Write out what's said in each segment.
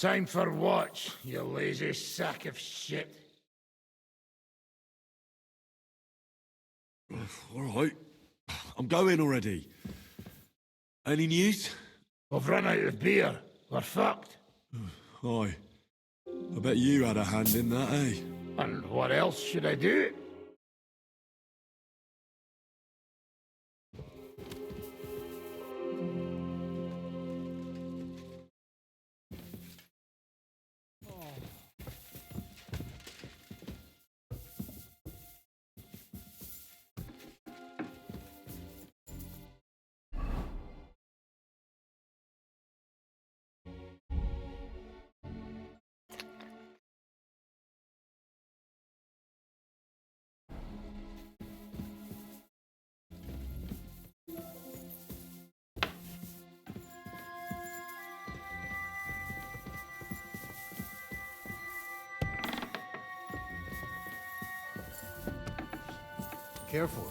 Time for watch, you lazy sack of shit. All right. I'm going already. Any news? We've run out of beer. We're fucked. Aye. I bet you had a hand in that, eh? And what else should I do? Careful.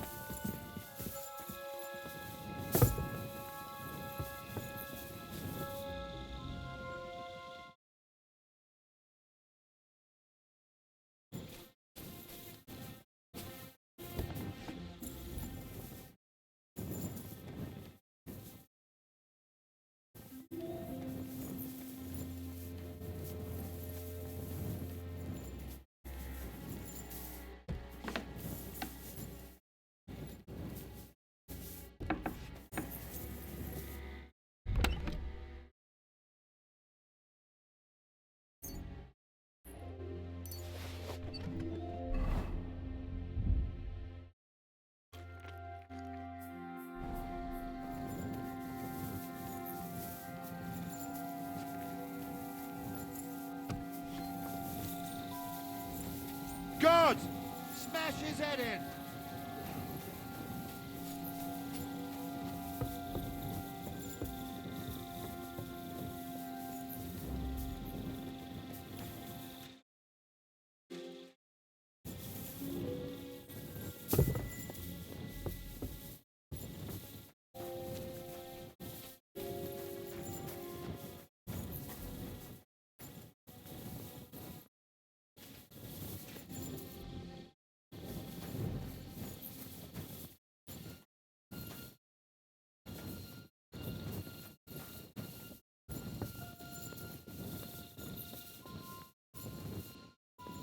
God! Smash his head in!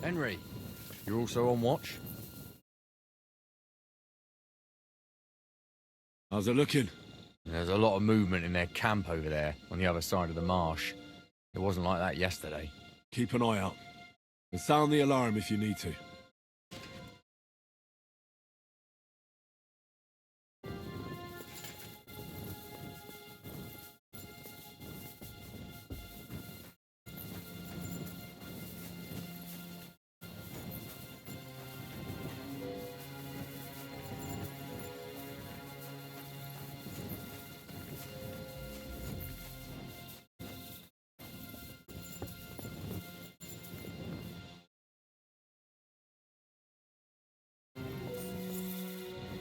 Henry, you're also on watch? How's it looking? There's a lot of movement in their camp over there, on the other side of the marsh. It wasn't like that yesterday. Keep an eye out. And sound the alarm if you need to.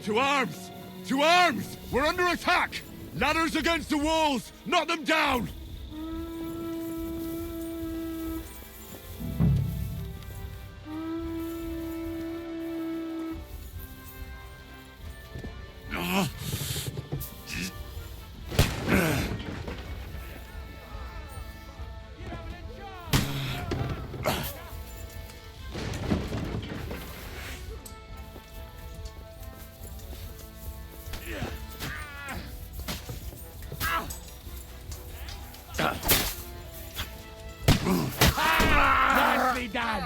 To arms! To arms! We're under attack! Ladders against the walls! Knock them down! Nicely done!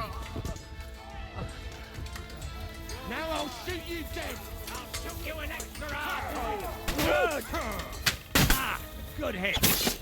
Now I'll shoot you dead! I'll shoot you an extra asshole! Good! Ah, good hit!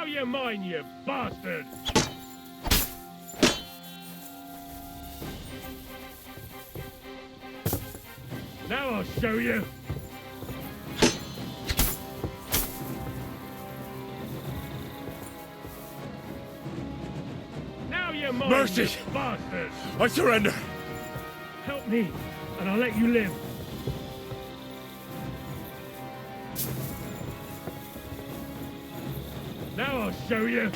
you mine, you bastard! Now I'll show you! Now you mine, Mercy! you bastard! I surrender! Help me, and I'll let you live. Now I'll show you.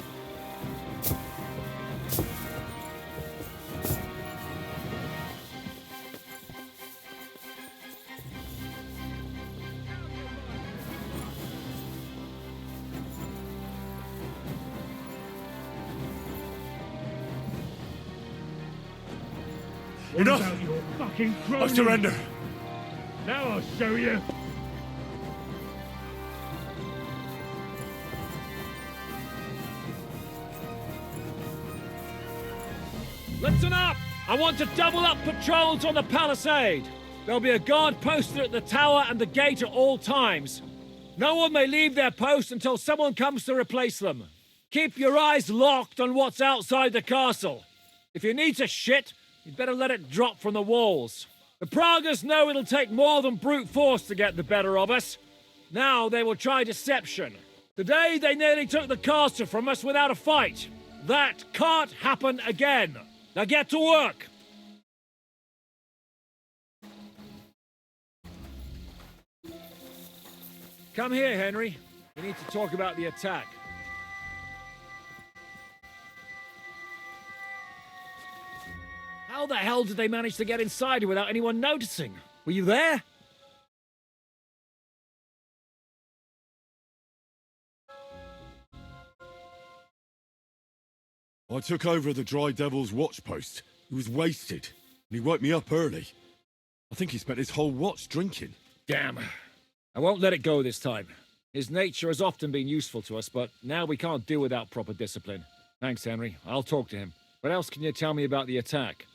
What Enough! about your fucking I cronies? surrender! Now I'll show you. Listen up! I want to double up patrols on the palisade. There'll be a guard posted at the tower and the gate at all times. No one may leave their post until someone comes to replace them. Keep your eyes locked on what's outside the castle. If you need to shit, you'd better let it drop from the walls. The Pragas know it'll take more than brute force to get the better of us. Now they will try deception. Today they nearly took the castle from us without a fight. That can't happen again. Now get to work! Come here, Henry. We need to talk about the attack. How the hell did they manage to get inside without anyone noticing? Were you there? I took over the Dry Devil's watch post. He was wasted, and he woke me up early. I think he spent his whole watch drinking. Damn. I won't let it go this time. His nature has often been useful to us, but now we can't do without proper discipline. Thanks, Henry. I'll talk to him. What else can you tell me about the attack?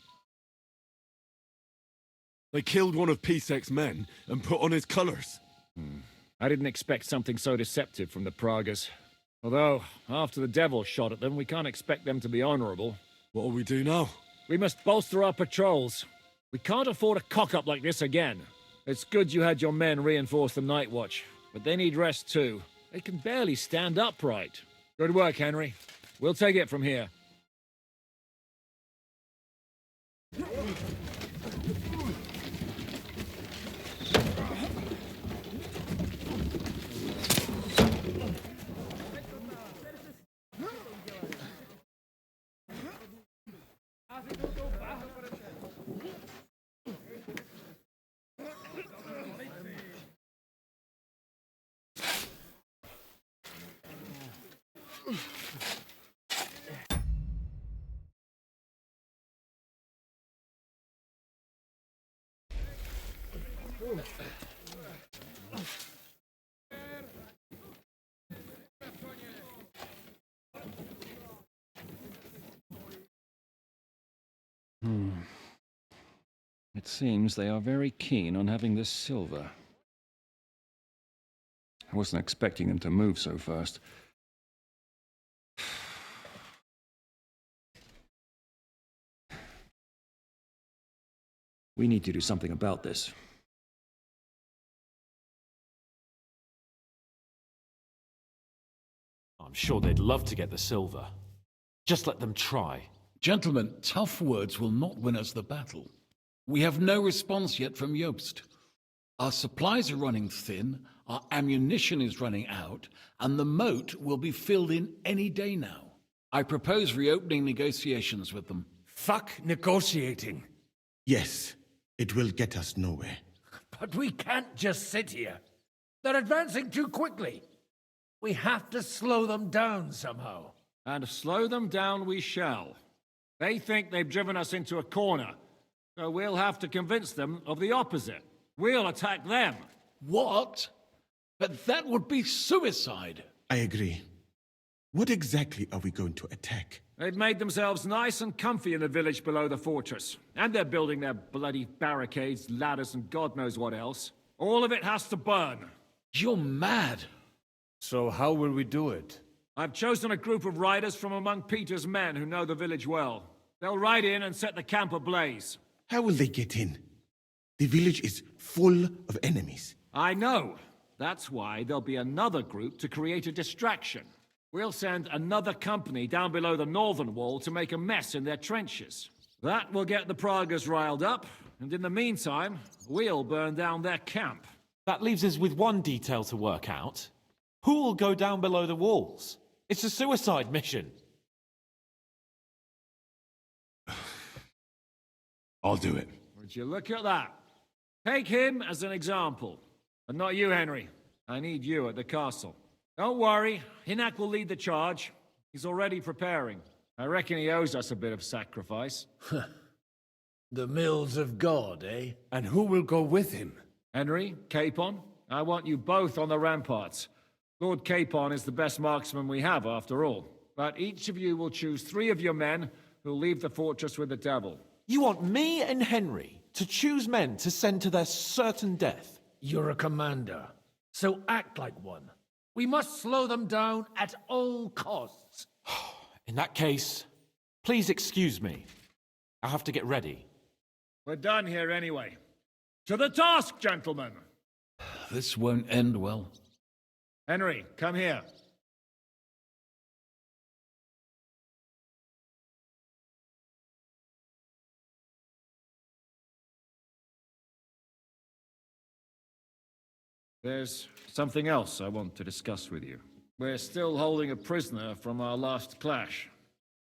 They killed one of Pisek's men and put on his colours. I didn't expect something so deceptive from the Pragas. Although, after the devil shot at them, we can't expect them to be honourable. What'll we do now? We must bolster our patrols. We can't afford a cock-up like this again. It's good you had your men reinforce the night watch, but they need rest too. They can barely stand upright. Good work, Henry. We'll take it from here. It seems they are very keen on having this silver. I wasn't expecting them to move so fast. We need to do something about this. I'm sure they'd love to get the silver. Just let them try. Gentlemen, tough words will not win us the battle. We have no response yet from Jobst. Our supplies are running thin, our ammunition is running out, and the moat will be filled in any day now. I propose reopening negotiations with them. Fuck negotiating. Yes, it will get us nowhere. But we can't just sit here. They're advancing too quickly. We have to slow them down somehow. And slow them down we shall. They think they've driven us into a corner, so we'll have to convince them of the opposite. We'll attack them. What? But that would be suicide. I agree. What exactly are we going to attack? They've made themselves nice and comfy in the village below the fortress. And they're building their bloody barricades, ladders, and God knows what else. All of it has to burn. You're mad. So how will we do it? I've chosen a group of riders from among Peter's men who know the village well. They'll ride in and set the camp ablaze. How will they get in? The village is full of enemies. I know. That's why there'll be another group to create a distraction. We'll send another company down below the northern wall to make a mess in their trenches. That will get the Pragas riled up, and in the meantime, we'll burn down their camp. That leaves us with one detail to work out. Who will go down below the walls? It's a suicide mission. I'll do it. Would you look at that? Take him as an example. And not you, Henry. I need you at the castle. Don't worry, Hinak will lead the charge. He's already preparing. I reckon he owes us a bit of sacrifice. The mills of God, eh? And who will go with him? Henry, Capon, I want you both on the ramparts. Lord Capon is the best marksman we have, after all. But each of you will choose 3 of your men who'll leave the fortress with the devil. You want me and Henry to choose men to send to their certain death? You're a commander, so act like one. We must slow them down at all costs. In that case, please excuse me. I have to get ready. We're done here anyway. To the task, gentlemen! This won't end well. Henry, come here. There's something else I want to discuss with you. We're still holding a prisoner from our last clash.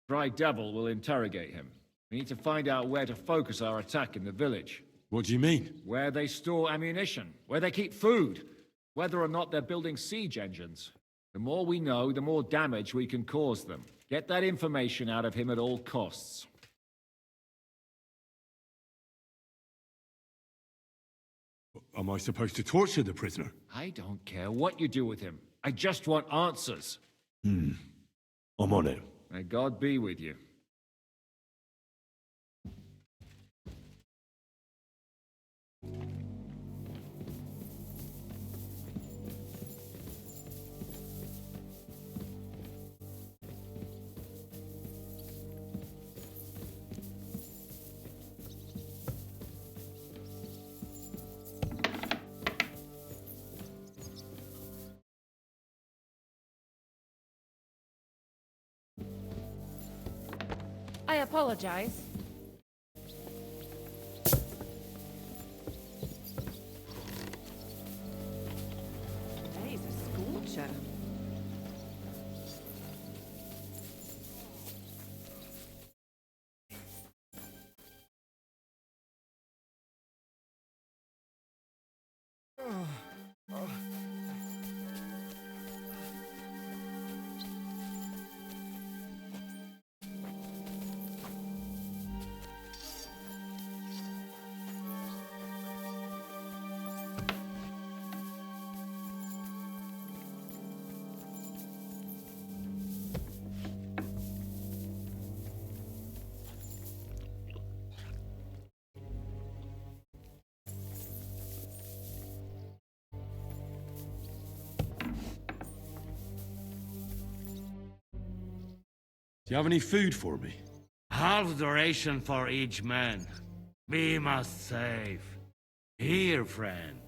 Dry Devil will interrogate him. We need to find out where to focus our attack in the village. What do you mean? Where they store ammunition, where they keep food, whether or not they're building siege engines. The more we know, the more damage we can cause them. Get that information out of him at all costs. Am I supposed to torture the prisoner? I don't care what you do with him. I just want answers. I'm on it. May God be with you. I apologize. Today's a scorcher. Do you have any food for me? Half the ration for each man. We must save. Here, friend.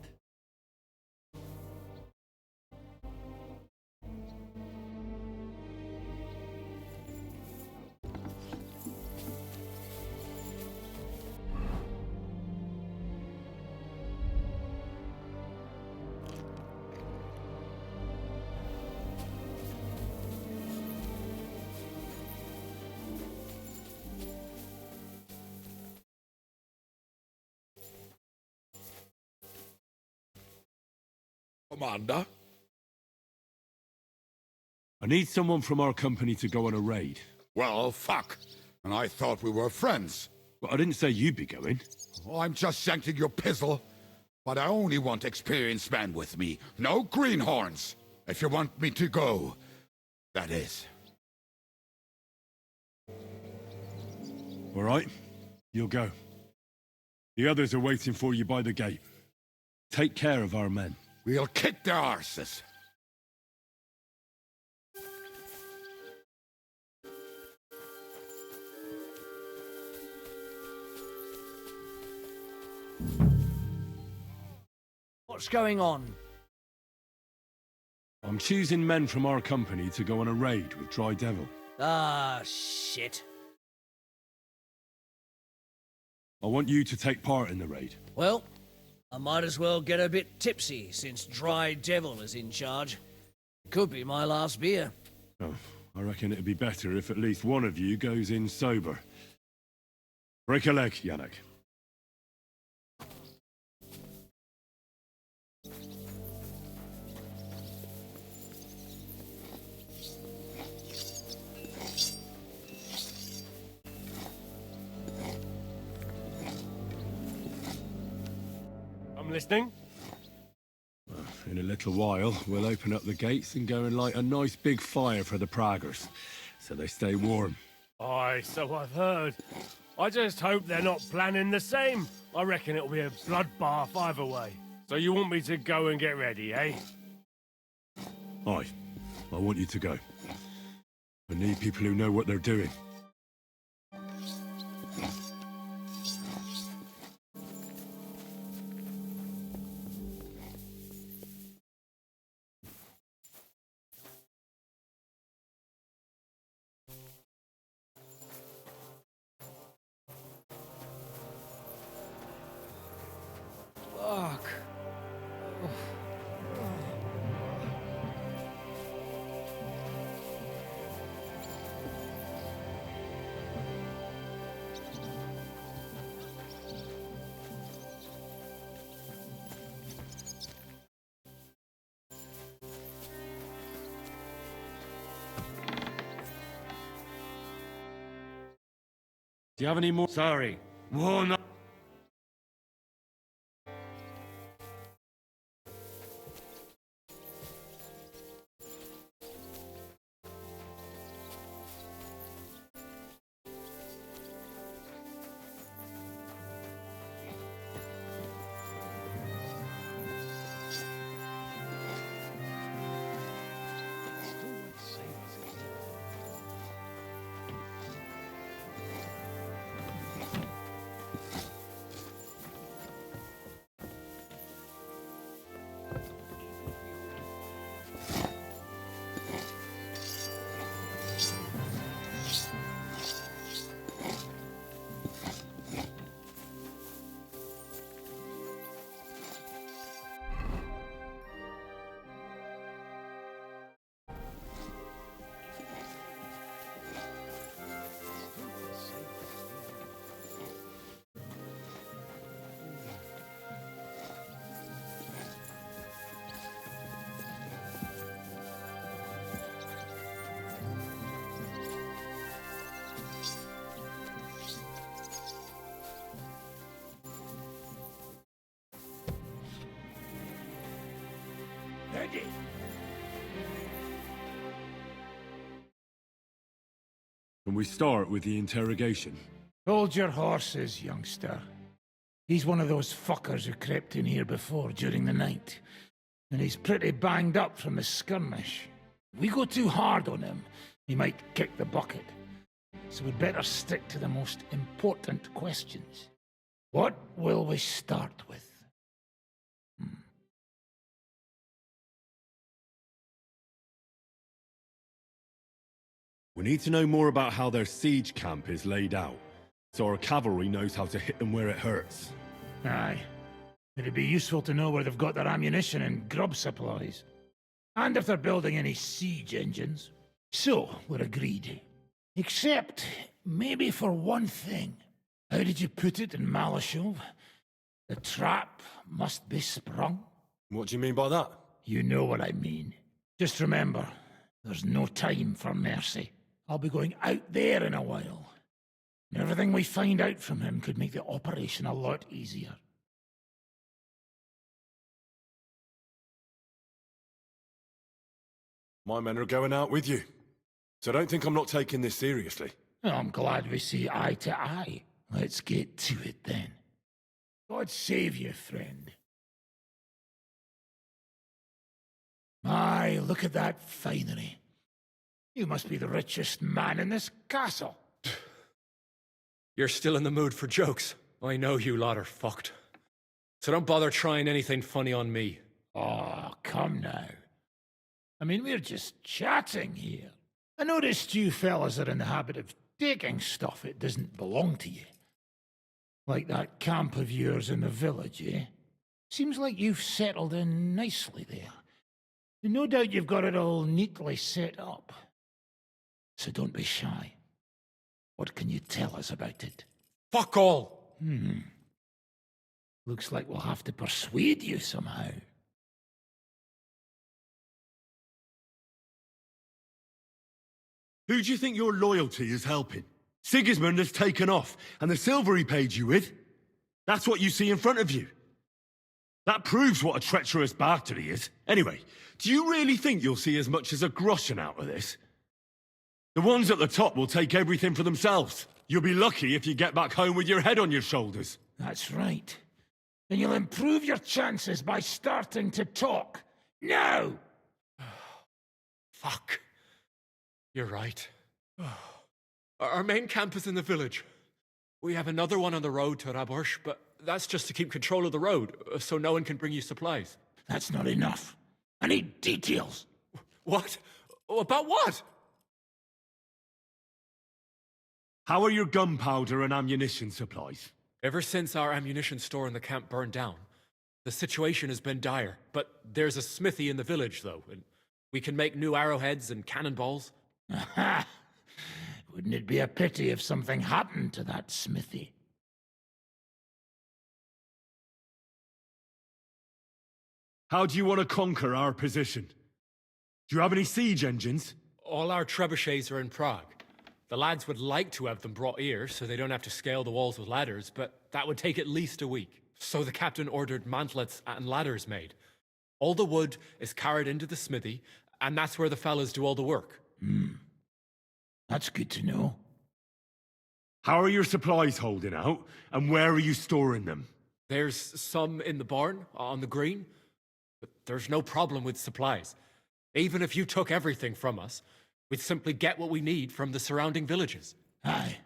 Commander? I need someone from our company to go on a raid. Well, fuck. And I thought we were friends. But I didn't say you'd be going. Oh, I'm just shanking your pizzle. But I only want experienced men with me. No greenhorns. If you want me to go, that is. All right, you'll go. The others are waiting for you by the gate. Take care of our men. We'll kick their arses. What's going on? I'm choosing men from our company to go on a raid with Dry Devil. Ah, shit. I want you to take part in the raid. Well, I might as well get a bit tipsy since Dry Devil is in charge. Could be my last beer. Oh, I reckon it'd be better if at least one of you goes in sober. Break a leg, Yannick. I'm listening. In a little while, we'll open up the gates and go and light a nice big fire for the Praggers, so they stay warm. Aye, so I've heard. I just hope they're not planning the same. I reckon it'll be a bloodbath either way. So you want me to go and get ready, eh? Aye, I want you to go. I need people who know what they're doing. Fuck. Do you have any more? Sorry. Whoa, no. Ready. Can we start with the interrogation? Hold your horses, youngster. He's one of those fuckers who crept in here before during the night. And he's pretty banged up from the skirmish. If we go too hard on him, he might kick the bucket. So we'd better stick to the most important questions. What will we start with? We need to know more about how their siege camp is laid out, so our cavalry knows how to hit them where it hurts. Aye. It'd be useful to know where they've got their ammunition and grub supplies. And if they're building any siege engines. So, we're agreed. Except, maybe for one thing. How did you put it in Malashov? The trap must be sprung? What do you mean by that? You know what I mean. Just remember, there's no time for mercy. I'll be going out there in a while. And everything we find out from him could make the operation a lot easier. My men are going out with you, so don't think I'm not taking this seriously. I'm glad we see eye to eye. Let's get to it then. God save you, friend. My, look at that finery. You must be the richest man in this castle. You're still in the mood for jokes. I know you lot are fucked. So don't bother trying anything funny on me. Oh, come now. I mean, we're just chatting here. I noticed you fellas are in the habit of taking stuff that doesn't belong to you. Like that camp of yours in the village, eh? Seems like you've settled in nicely there. And no doubt you've got it all neatly set up. So don't be shy. What can you tell us about it? Fuck all! Looks like we'll have to persuade you somehow. Who do you think your loyalty is helping? Sigismund has taken off, and the silver he paid you with? That's what you see in front of you. That proves what a treacherous bastard he is. Anyway, do you really think you'll see as much as a groschen out of this? The ones at the top will take everything for themselves. You'll be lucky if you get back home with your head on your shoulders. That's right. And you'll improve your chances by starting to talk. Now! Fuck. You're right. Our main camp is in the village. We have another one on the road to Raborsh, but that's just to keep control of the road, so no one can bring you supplies. That's not enough. I need details. What? About what? How are your gunpowder and ammunition supplies? Ever since our ammunition store in the camp burned down, the situation has been dire. But there's a smithy in the village, though, and we can make new arrowheads and cannonballs. Aha! Wouldn't it be a pity if something happened to that smithy? How do you want to conquer our position? Do you have any siege engines? All our trebuchets are in Prague. The lads would like to have them brought here so they don't have to scale the walls with ladders, but that would take at least a week. So the captain ordered mantlets and ladders made. All the wood is carried into the smithy, and that's where the fellas do all the work. That's good to know. How are your supplies holding out, and where are you storing them? There's some in the barn, on the green, but there's no problem with supplies. Even if you took everything from us, we'd simply get what we need from the surrounding villages. Aye.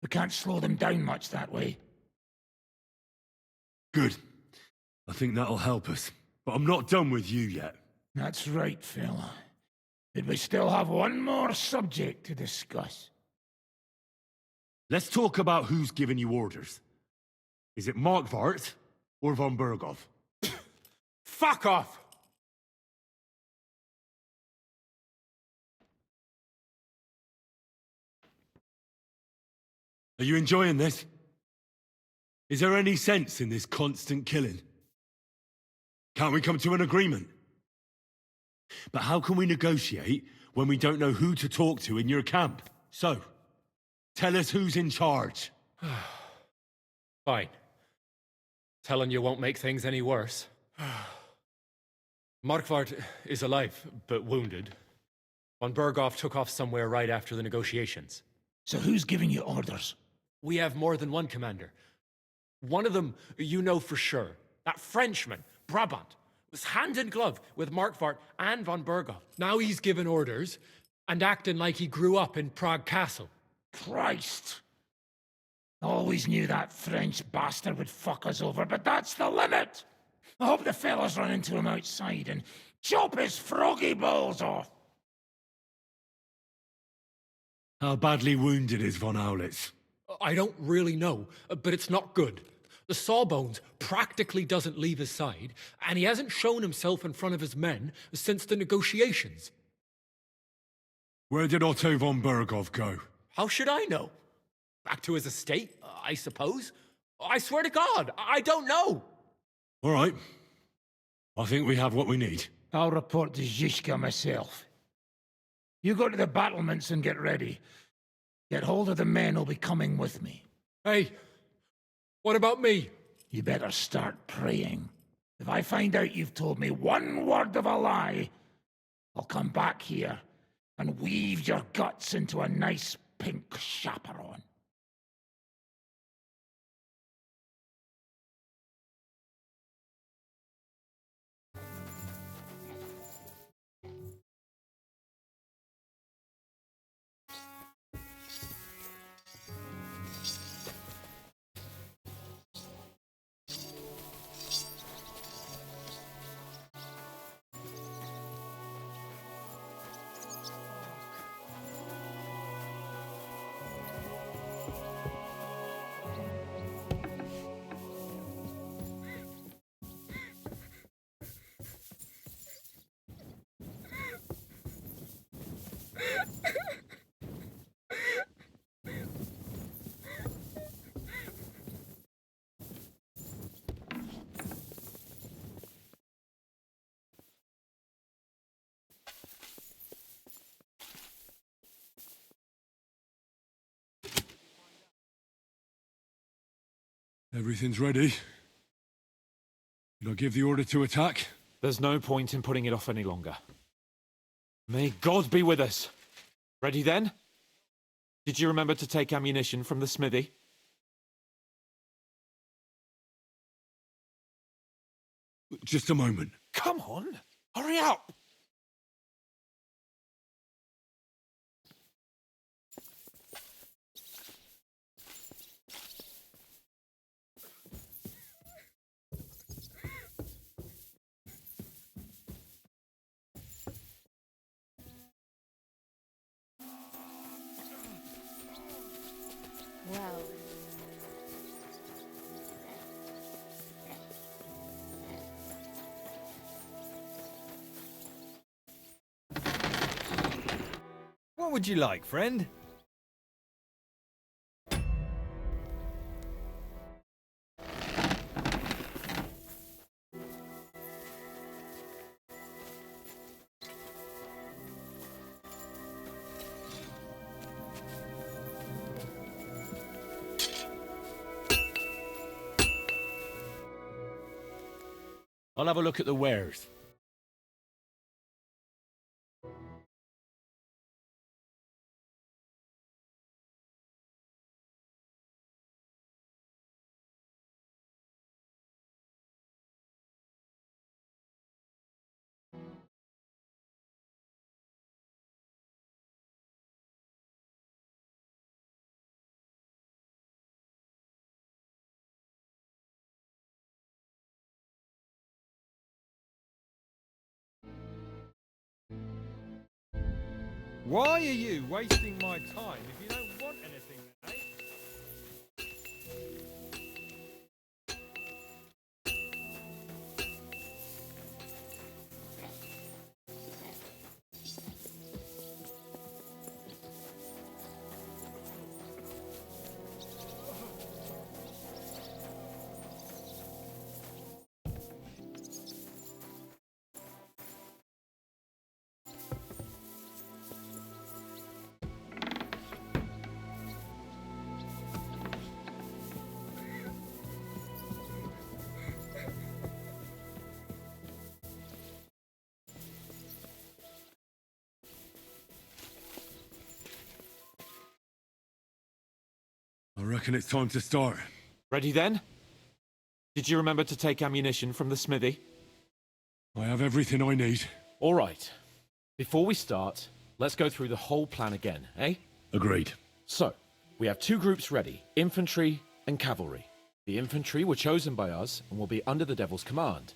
We can't slow them down much that way. Good. I think that'll help us. But I'm not done with you yet. That's right, fella. But we still have one more subject to discuss. Let's talk about who's giving you orders. Is it Markvart or von Berghoff? Fuck off! Are you enjoying this? Is there any sense in this constant killing? Can't we come to an agreement? But how can we negotiate when we don't know who to talk to in your camp? So, tell us who's in charge. Fine. Telling you won't make things any worse. Markvart is alive, but wounded. Von Berghoff took off somewhere right after the negotiations. So who's giving you orders? We have more than one commander. One of them you know for sure. That Frenchman, Brabant, was hand in glove with Markvart and von Berghoff. Now he's given orders and acting like he grew up in Prague Castle. Christ! Always knew that French bastard would fuck us over, but that's the limit! I hope the fellas run into him outside and chop his froggy balls off! How badly wounded is von Aulitz? I don't really know, but it's not good. The sawbones practically doesn't leave his side, and he hasn't shown himself in front of his men since the negotiations. Where did Otto von Berghoff go? How should I know? Back to his estate, I suppose. I swear to God, I don't know. All right. I think we have what we need. I'll report to Zhishka myself. You go to the battlements and get ready. Get hold of the men who'll be coming with me. Hey, what about me? You better start praying. If I find out you've told me one word of a lie, I'll come back here and weave your guts into a nice pink chaperon. Everything's ready. Should I give the order to attack? There's no point in putting it off any longer. May God be with us. Ready then? Did you remember to take ammunition from the smithy? Just a moment. Come on! Hurry up! Well. What would you like, friend? I'll have a look at the wares. Why are you wasting my time if you don't want anything, eh? I reckon it's time to start. Ready then? Did you remember to take ammunition from the smithy? I have everything I need. All right. Before we start, let's go through the whole plan again, eh? Agreed. So, we have two groups ready, infantry and cavalry. The infantry were chosen by us and will be under the Devil's command.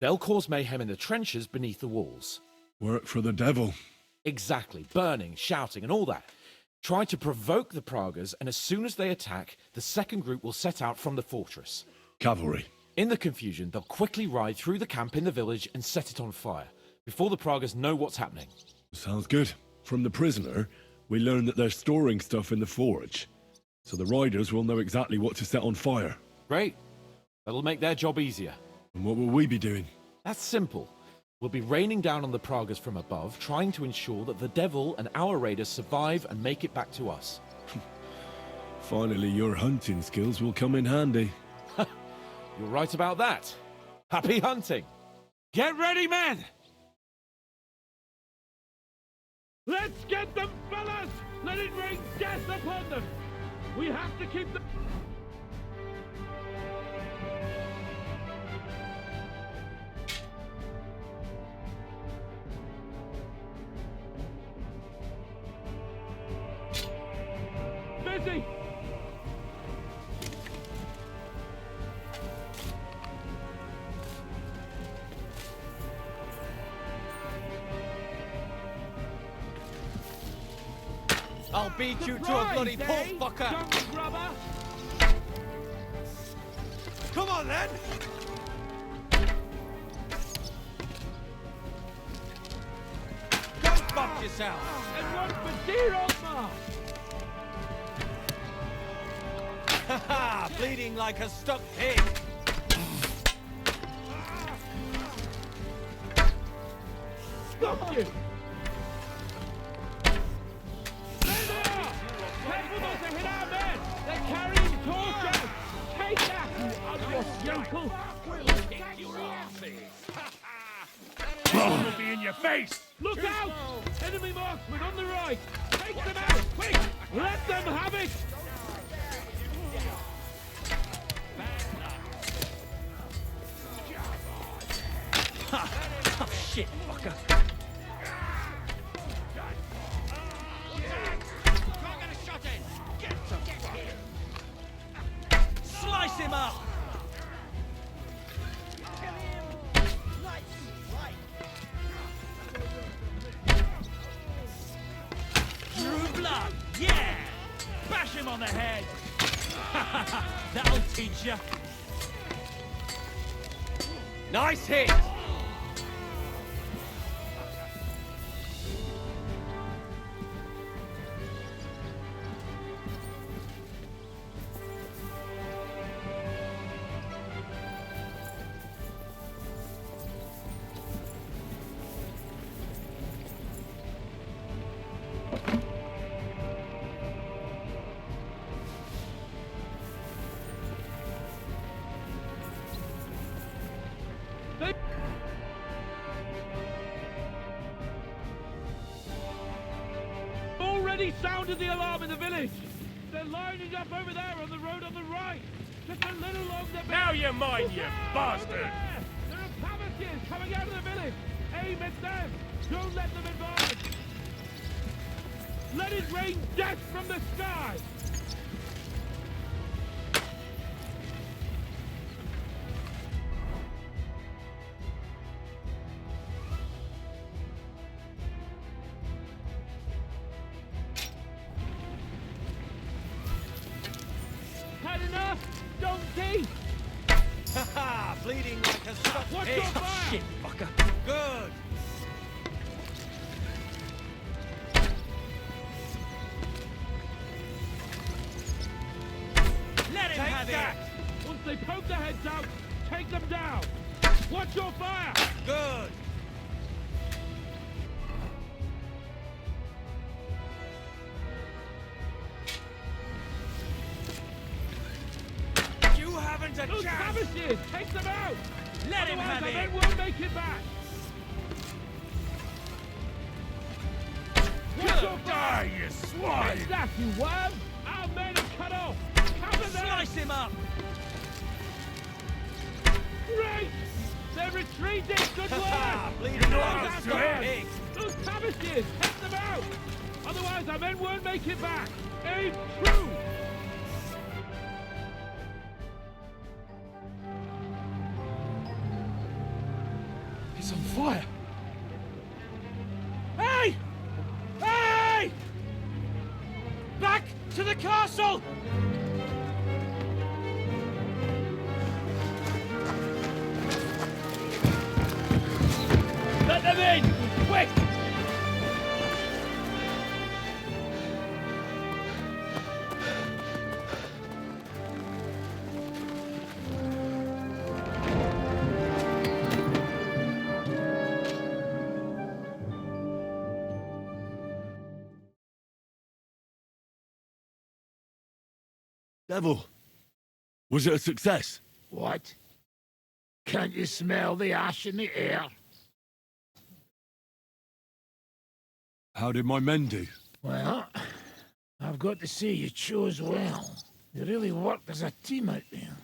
They'll cause mayhem in the trenches beneath the walls. Work for the devil. Exactly, burning, shouting and all that. Try to provoke the Pragas, and as soon as they attack, the second group will set out from the fortress. Cavalry. In the confusion, they'll quickly ride through the camp in the village and set it on fire, before the Pragas know what's happening. Sounds good. From the prisoner, we learned that they're storing stuff in the forge, so the riders will know exactly what to set on fire. Great. That'll make their job easier. And what will we be doing? That's simple. We'll be raining down on the Pragas from above, trying to ensure that the devil and our raiders survive and make it back to us. Finally, your hunting skills will come in handy. You're right about that. Happy hunting! Get ready, men! Let's get them, fellas! Let it rain death upon them! We have to keep them... busy! I'll beat you to a bloody pulp fucker! Come on then! Don't fuck yourself. And one for dear old Ma! Haha, bleeding like a stuck pig. Stop you! There they are! Careful not to hit our men! They're carrying torches! Take that, you ugly yokel! We'll kick your asses! Will be in your face! Look out! Enemy marksmen on the right! Take them out, quick! Let them have it! Ha! Oh, shit, fucker. Slice him up! Through blood, yeah! Bash him on the head! That'll teach you. Nice hit! Already sounded the alarm in the village! They're lining up over there on the road on the right! Just a little along the... Now you mind, you bastard! There are Palanquins coming out of the village! Aim at them! Don't let them advance! Let it rain death from the sky! Had enough? Donkey! Haha, bleeding like a stuck Watch pig. your fire! Oh, shit, fucker. Good. Let him have that! it. Once they poke their heads out, take them down! Watch your fire! Good. You haven't a Those chance. savages! Take them out! Let him Otherwise have the it. men won't make it back! Watch your fire! Die, you swine! Take that, you worm! Our men are cut off! Cover them! Slice him up. Great! They're retreating! Good work! Bleeding You know like how a to stuck end. pig. Those savages! Take them out! Otherwise our men won't make it back! Aim true! It's on fire. Hey! Hey! Back to the castle! Let them in! Quick! Devil, was it a success? What? Can't you smell the ash in the air? How did my men do? Well, I've got to say you chose well. You really worked as a team out there.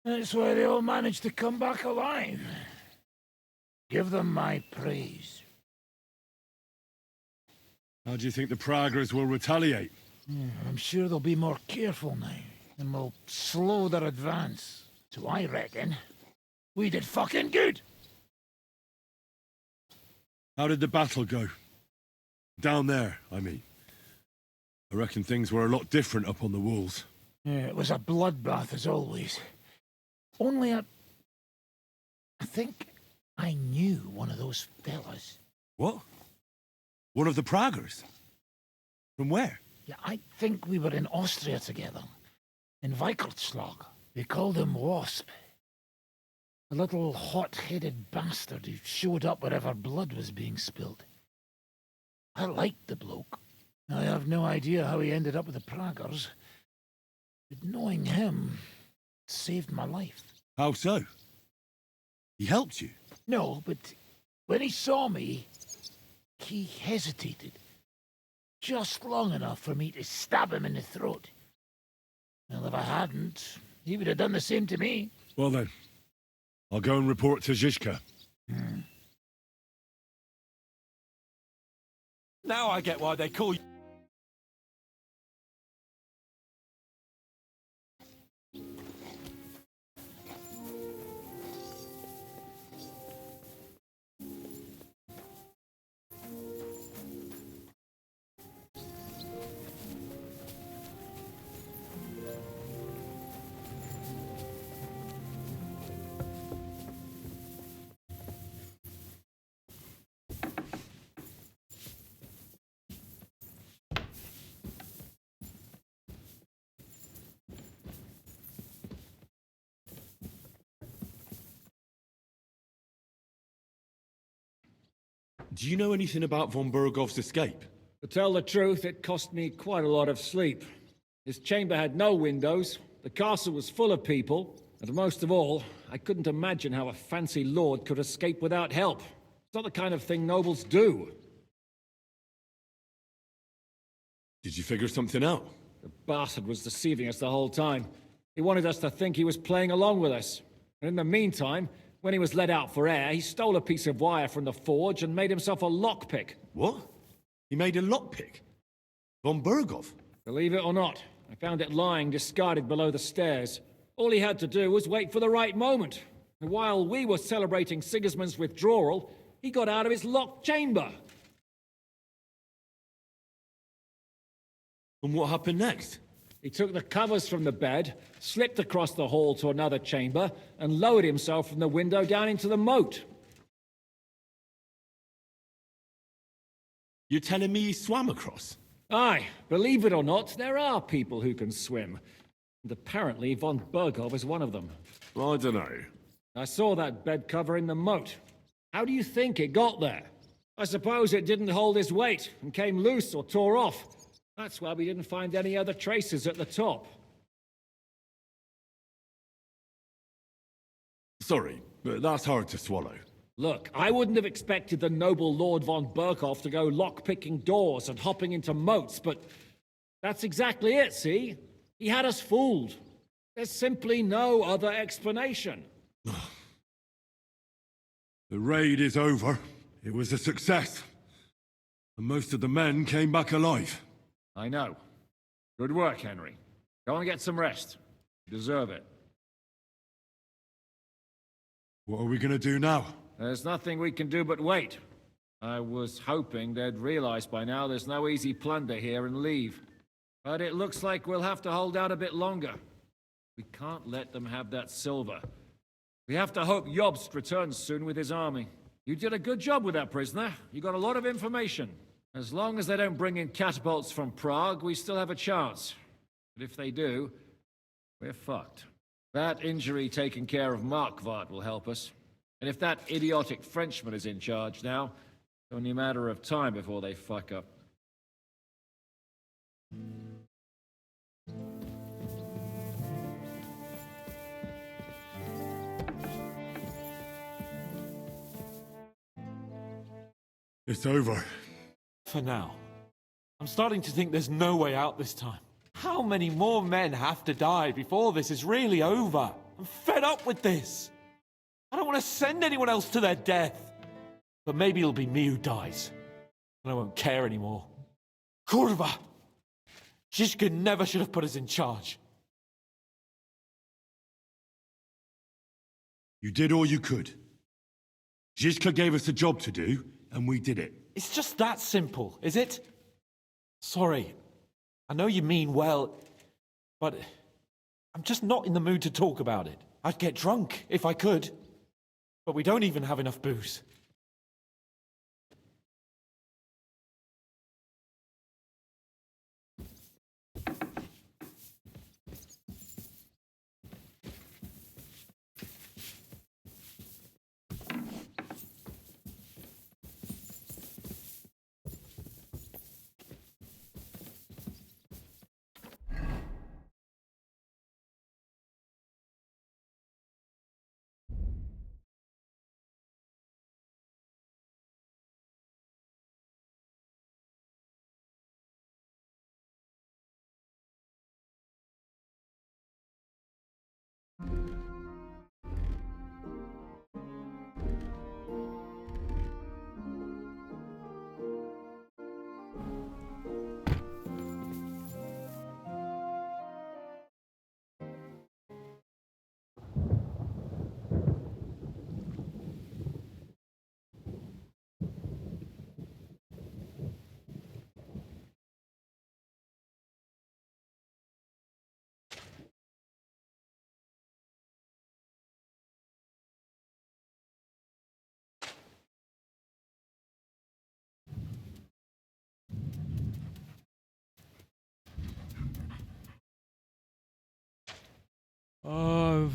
That's why they all managed to come back alive. Give them my praise. How do you think the Praggers will retaliate? I'm sure they'll be more careful now, and will slow their advance. So I reckon we did fucking good! How did the battle go? Down there, I mean. I reckon things were a lot different up on the walls. Yeah, it was a bloodbath as always. Only I think I knew one of those fellas. What? One of the Praggers? From where? Yeah, I think we were in Austria together. In Weikertslag. They called him Wasp. A little hot-headed bastard who showed up wherever blood was being spilled. I liked the bloke. I have no idea how he ended up with the Praggers. But knowing him saved my life. How so? He helped you? No, but when he saw me, he hesitated. Just long enough for me to stab him in the throat. Well, if I hadn't, he would have done the same to me. Well then, I'll go and report to Zizka. Now I get why they call you. Do you know anything about von Burgov's escape? To tell the truth, it cost me quite a lot of sleep. His chamber had no windows, the castle was full of people, and most of all, I couldn't imagine how a fancy lord could escape without help. It's not the kind of thing nobles do. Did you figure something out? The bastard was deceiving us the whole time. He wanted us to think he was playing along with us. And in the meantime, when he was let out for air, he stole a piece of wire from the forge and made himself a lockpick. What? He made a lockpick? Von Burgov? Believe it or not, I found it lying discarded below the stairs. All he had to do was wait for the right moment. And while we were celebrating Sigismund's withdrawal, he got out of his locked chamber. And what happened next? He took the covers from the bed, slipped across the hall to another chamber, and lowered himself from the window down into the moat. You're telling me he swam across? Aye, believe it or not, there are people who can swim. And apparently von Burgov is one of them. I don't know. I saw that bed cover in the moat. How do you think it got there? I suppose it didn't hold his weight and came loose or tore off. That's why we didn't find any other traces at the top. Sorry, but that's hard to swallow. Look, I wouldn't have expected the noble Lord von Burkhoff to go lock-picking doors and hopping into moats, but that's exactly it, see? He had us fooled. There's simply no other explanation. The raid is over. It was a success. And most of the men came back alive. I know. Good work, Henry. Go and get some rest. You deserve it. What are we gonna do now? There's nothing we can do but wait. I was hoping they'd realize by now there's no easy plunder here and leave. But it looks like we'll have to hold out a bit longer. We can't let them have that silver. We have to hope Jobst returns soon with his army. You did a good job with that prisoner. You got a lot of information. As long as they don't bring in catapults from Prague, we still have a chance. But if they do, we're fucked. That injury taken care of Markvart will help us. And if that idiotic Frenchman is in charge now, it's only a matter of time before they fuck up. It's over. For now. I'm starting to think there's no way out this time. How many more men have to die before this is really over? I'm fed up with this. I don't want to send anyone else to their death. But maybe it'll be me who dies. And I won't care anymore. Kurva! Zizka never should have put us in charge. You did all you could. Zizka gave us a job to do, and we did it. It's just that simple, is it? Sorry. I know you mean well, but I'm just not in the mood to talk about it. I'd get drunk if I could, but we don't even have enough booze.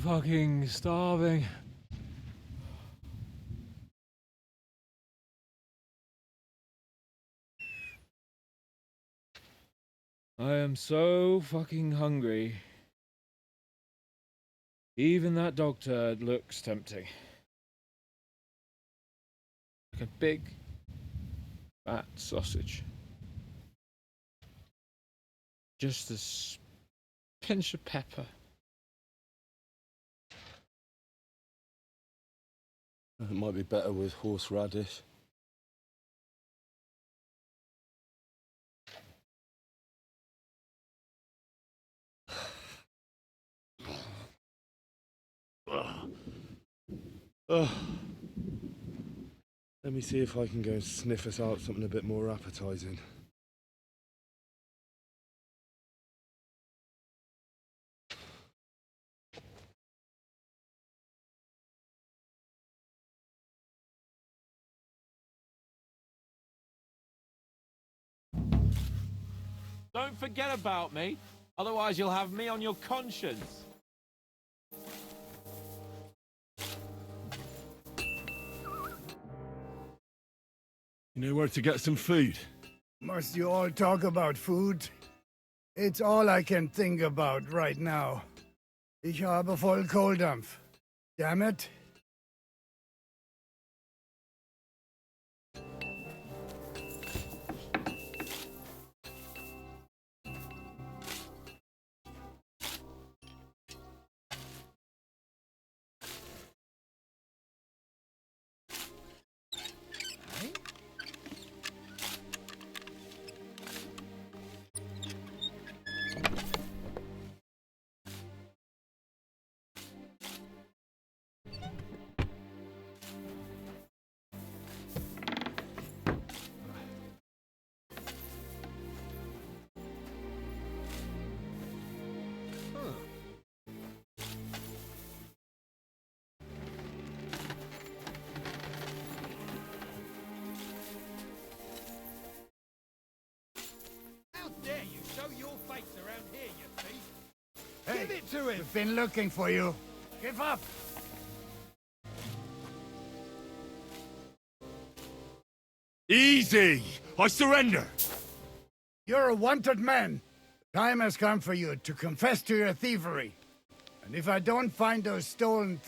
fucking starving. I am so fucking hungry. Even that dog turd looks tempting. Like a big, fat sausage. Just a pinch of pepper. It might be better with horseradish. Let me see if I can go and sniff us out something a bit more appetizing. Don't forget about me, otherwise you'll have me on your conscience. You know where to get some food? Must you all talk about food? It's all I can think about right now. Ich habe voll Kohldampf. Damn it. How dare you show your face around here, you thief! Hey, Give it to him! we've been looking for you. Give up! Easy! I surrender! You're a wanted man. Time has come for you to confess to your thievery. And if I don't find those stolen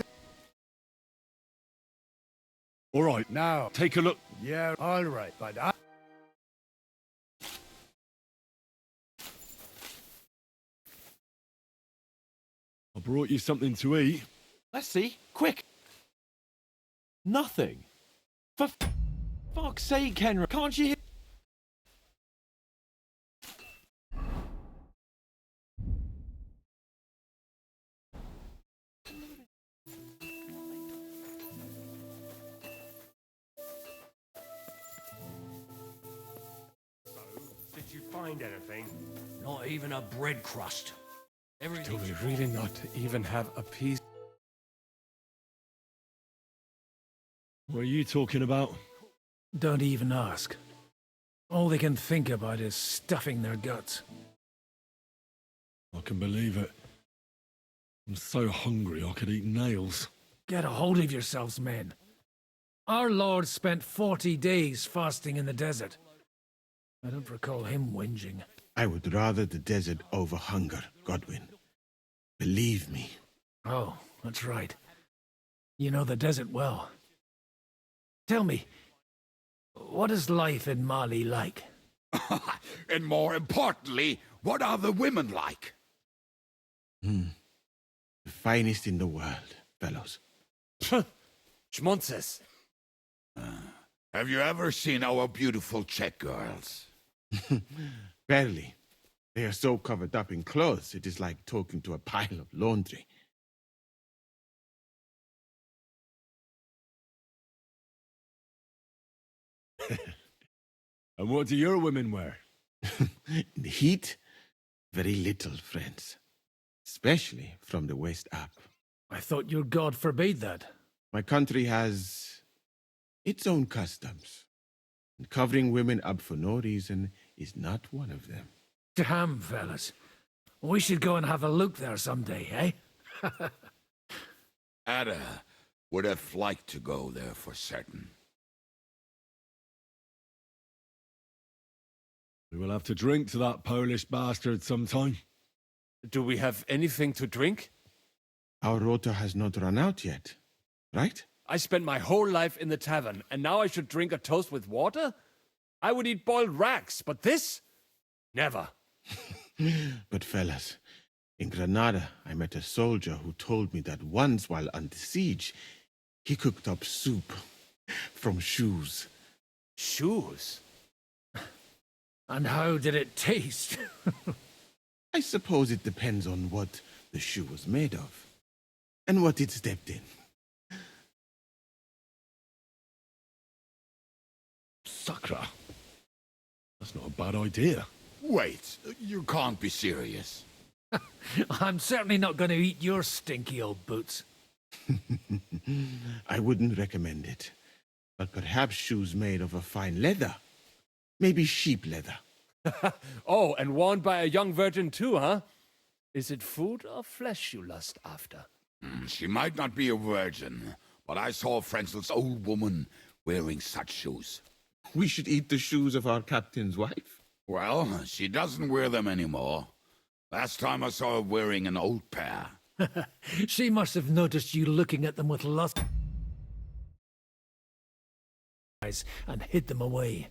All right, now, take a look. yeah, all right, but I... I brought you something to eat. Let's see, quick! Nothing. For fuck's sake, Henry, can't you hear? Did you find anything? Not even a bread crust. Do we really not even have a piece? What are you talking about? Don't even ask. All they can think about is stuffing their guts. I can believe it. I'm so hungry I could eat nails. Get a hold of yourselves, men. Our Lord spent 40 days fasting in the desert. I don't recall him whinging. I would rather the desert over hunger, Godwin. Believe me. Oh, that's right. You know the desert well. Tell me, what is life in Mali like? And more importantly, what are the women like? The finest in the world, fellows. Schmonzes. Have you ever seen our beautiful Czech girls? Barely. They are so covered up in clothes, it is like talking to a pile of laundry. And what do your women wear? In the heat, very little, friends. Especially from the west up. I thought your God forbade that. My country has its own customs. And covering women up for no reason is not one of them. Damn, fellas. We should go and have a look there someday, eh? Ada would have liked to go there for certain. We will have to drink to that Polish bastard sometime. Do we have anything to drink? Our rota has not run out yet, right? I spent my whole life in the tavern, and now I should drink a toast with water? I would eat boiled rats, but this? Never. But fellas, in Granada, I met a soldier who told me that once while under siege, he cooked up soup from shoes. Shoes? And how did it taste? I suppose it depends on what the shoe was made of, and what it stepped in. Sacra. That's not a bad idea. Wait, you can't be serious. I'm certainly not going to eat your stinky old boots. I wouldn't recommend it, but perhaps shoes made of a fine leather. Maybe sheep leather. Oh, and worn by a young virgin too, huh? Is it food or flesh you lust after? She might not be a virgin, but I saw Frenzel's old woman wearing such shoes. We should eat the shoes of our captain's wife. Well, she doesn't wear them anymore. Last time I saw her wearing an old pair. She must have noticed you looking at them with lust eyes and hid them away.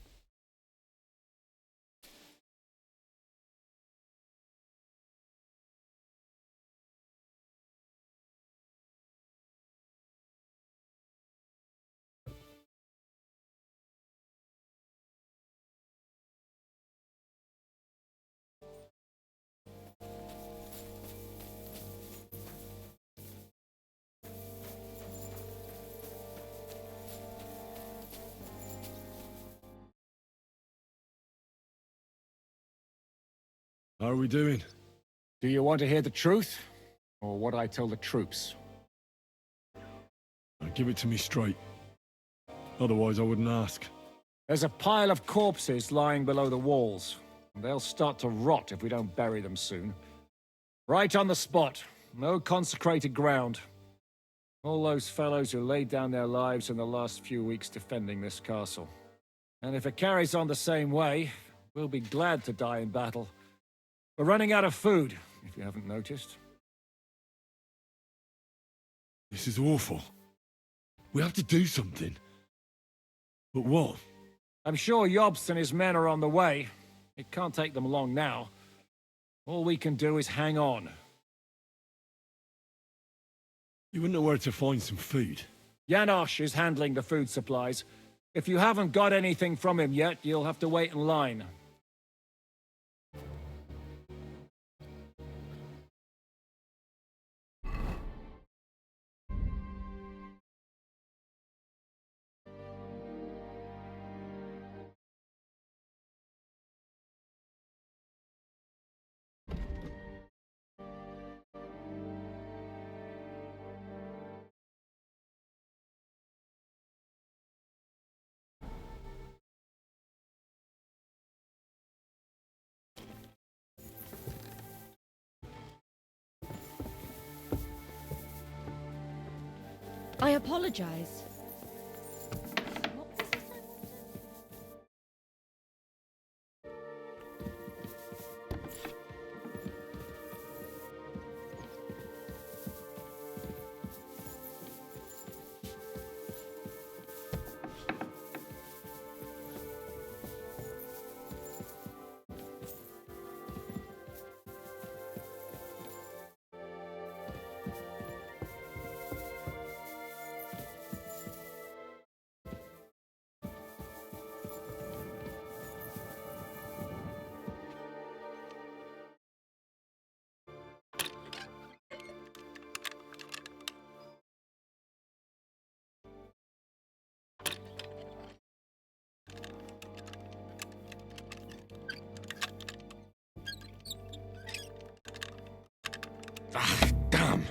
How are we doing? Do you want to hear the truth? Or what I tell the troops? Now give it to me straight. Otherwise I wouldn't ask. There's a pile of corpses lying below the walls. They'll start to rot if we don't bury them soon. Right on the spot. No consecrated ground. All those fellows who laid down their lives in the last few weeks defending this castle. And if it carries on the same way, we'll be glad to die in battle. We're running out of food, if you haven't noticed. This is awful. We have to do something. But what? I'm sure Jobst and his men are on the way. It can't take them long now. All we can do is hang on. You wouldn't know where to find some food. Janosch is handling the food supplies. If you haven't got anything from him yet, you'll have to wait in line. I apologize. Ah, damn.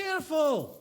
careful!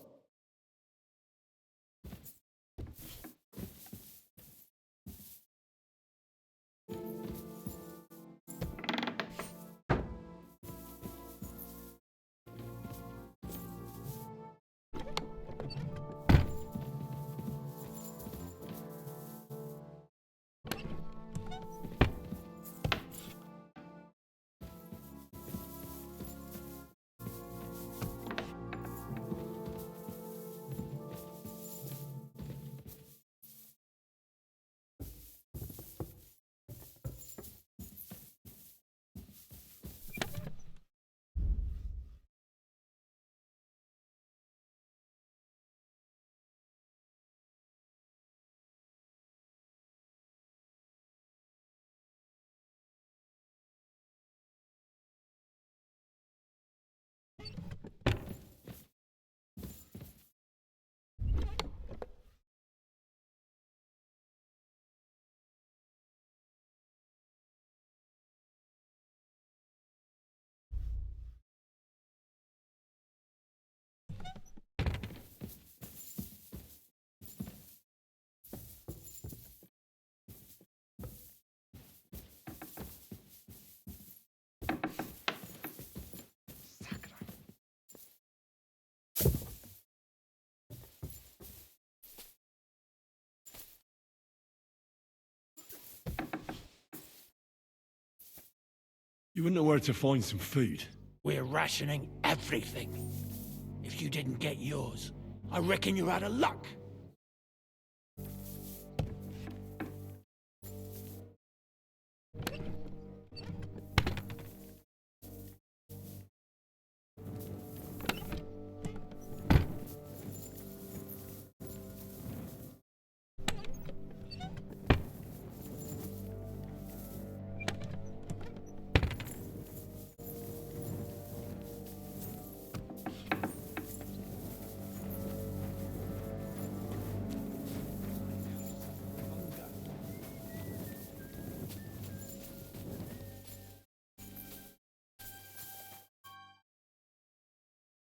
You wouldn't know where to find some food. We're rationing everything. If you didn't get yours, I reckon you're out of luck.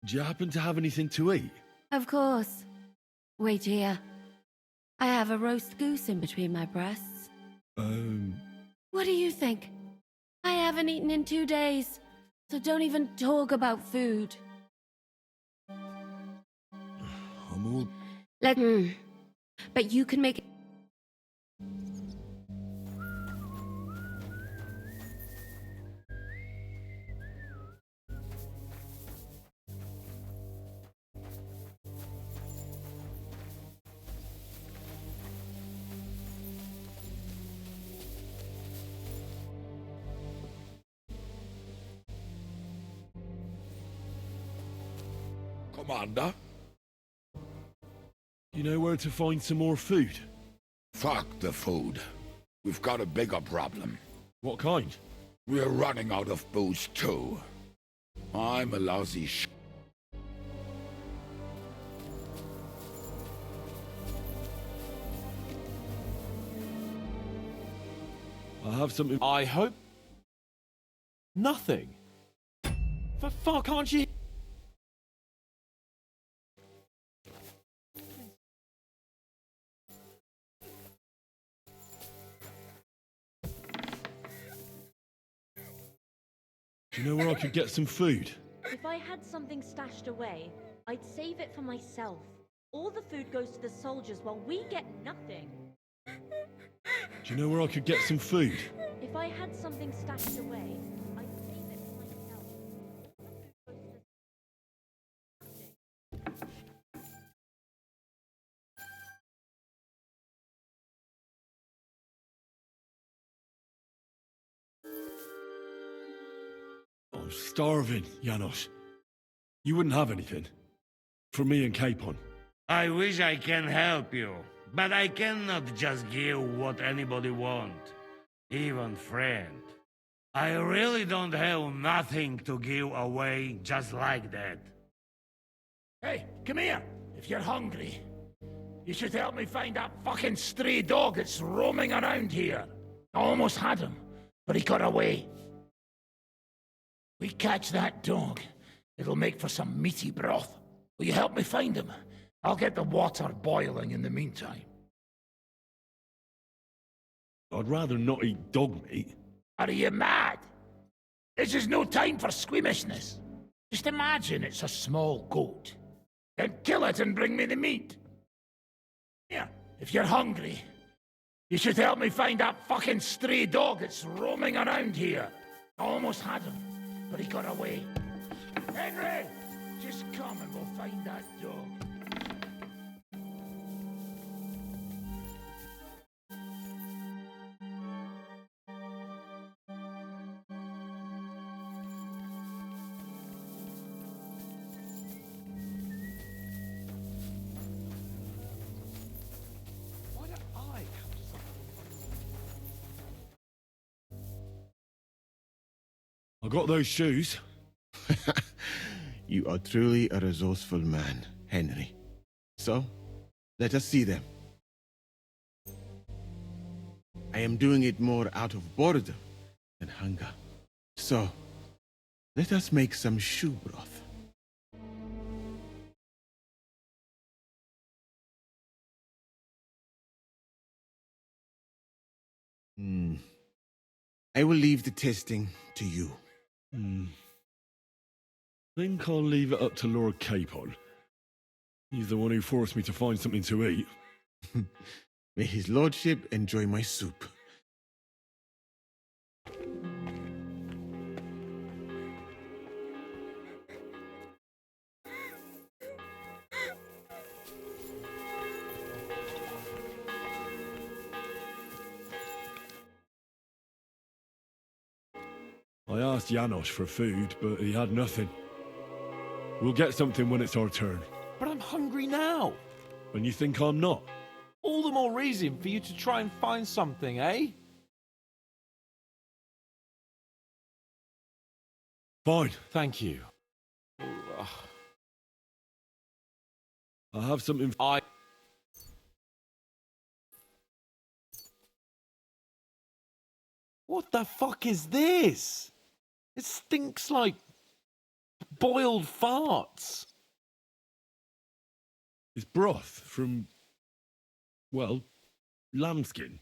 Do you happen to have anything to eat? Of course. Wait here. I have a roast goose in between my breasts. What do you think? I haven't eaten in 2 days, so don't even talk about food. I'm all... But you can make... Commander? You know where to find some more food? Fuck the food. We've got a bigger problem. What kind? We're running out of booze too. I'm a lousy I have something... I hope... Nothing. For fuck, aren't you... Do you know where I could get some food? If I had something stashed away, I'd save it for myself. All the food goes to the soldiers while we get nothing. Do you know where I could get some food? If I had something stashed away, I'd save it for myself. All the food goes to the I'm starving, Janos. You wouldn't have anything? For me and Capon. I wish I can help you, but I cannot just give what anybody want, even friend. I really don't have nothing to give away just like that. Hey, come here, if you're hungry. You should help me find that fucking stray dog that's roaming around here. I almost had him, but he got away. We catch that dog, it'll make for some meaty broth. Will you help me find him? I'll get the water boiling in the meantime. I'd rather not eat dog meat. Are you mad? This is no time for squeamishness. Just imagine it's a small goat. Then kill it and bring me the meat. Here, if you're hungry, you should help me find that fucking stray dog that's roaming around here. I almost had him, but he got away. Henry! Just come and we'll find that dog. Why don't I come to something? I got those shoes. You are truly a resourceful man, Henry. So, let us see them. I am doing it more out of boredom than hunger. So, let us make some shoe broth. I will leave the testing to you. Think I'll leave it up to Lord Capon. He's the one who forced me to find something to eat. May his lordship enjoy my soup. I asked Janosch for food, but he had nothing. We'll get something when it's our turn. But I'm hungry now. And you think I'm not? All the more reason for you to try and find something, eh? Fine. Thank you. I have something... What the fuck is this? It stinks like boiled farts. It's broth from, well, lambskin.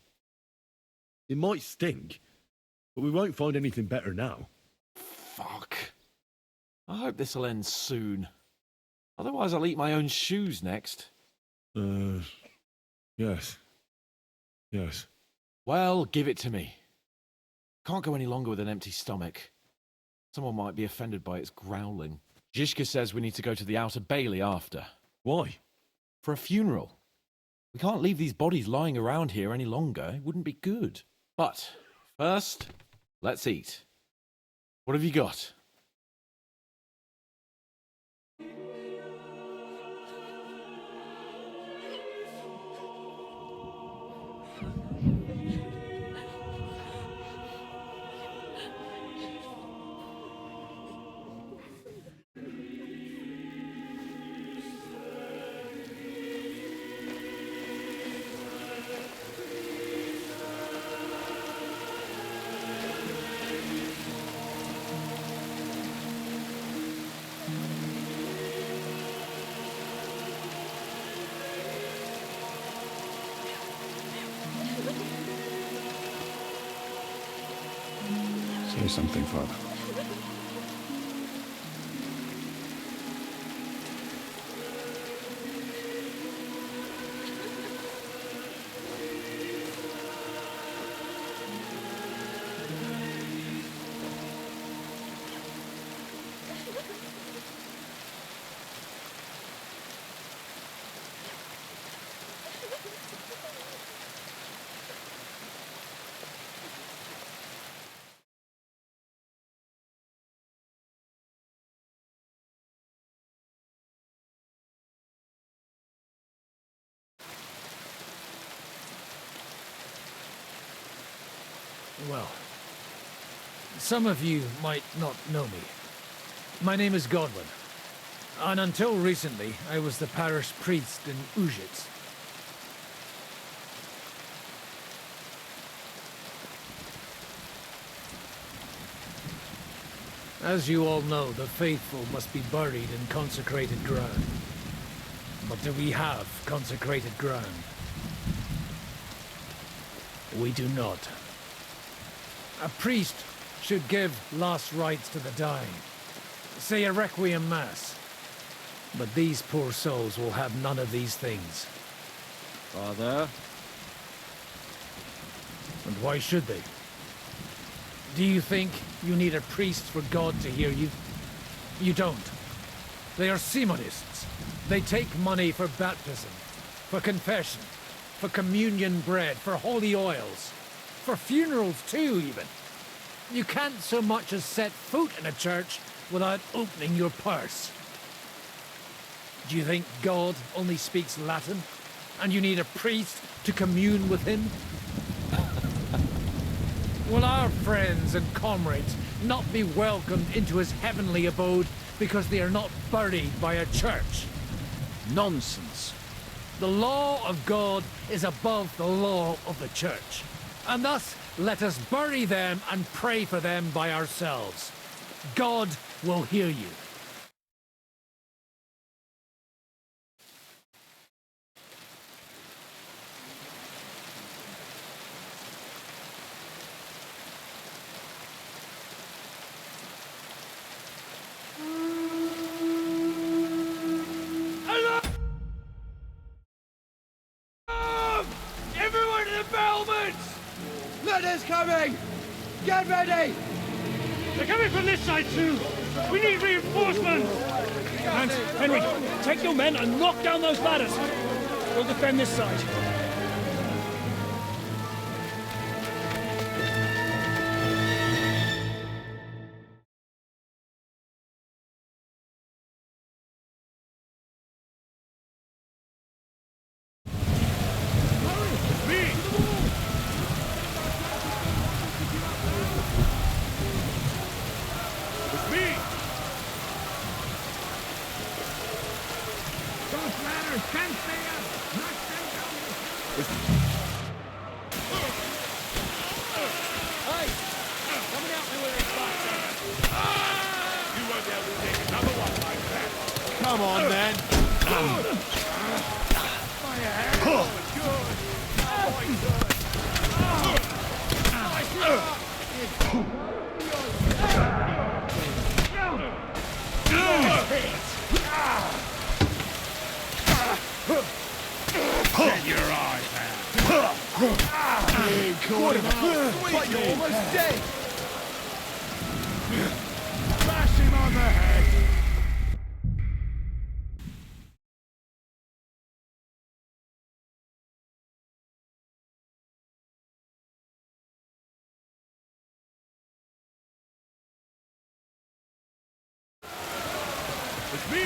It might stink, but we won't find anything better now. Fuck. I hope this'll end soon. Otherwise I'll eat my own shoes next. Yes. Yes. Well, give it to me. Can't go any longer with an empty stomach. Someone might be offended by its growling. Zizka says we need to go to the Outer Bailey after. Why? For a funeral. We can't leave these bodies lying around here any longer. It wouldn't be good. But, first, let's eat. What have you got? Say something, Father. Well, some of you might not know me. My name is Godwin, and until recently, I was the parish priest in Ujitz. As you all know, the faithful must be buried in consecrated ground. But do we have consecrated ground? We do not. A priest should give last rites to the dying. Say a requiem mass. But these poor souls will have none of these things. Father? And why should they? Do you think you need a priest for God to hear you? You don't. They are Simonists. They take money for baptism, for confession, for communion bread, for holy oils, for funerals too, even. You can't so much as set foot in a church without opening your purse. Do you think God only speaks Latin, and you need a priest to commune with him? Will our friends and comrades not be welcomed into his heavenly abode because they are not buried by a church? Nonsense. The law of God is above the law of the church. And thus, let us bury them and pray for them by ourselves. God will hear you. Everyone to the battlements! Letters coming! Get ready! They're coming from this side too! We need reinforcements! And Henry, take your men and knock down those ladders! We'll defend this side. Come on, then. Get your eyes out! You caught him! But you're almost dead! Bash him on the head! It's me!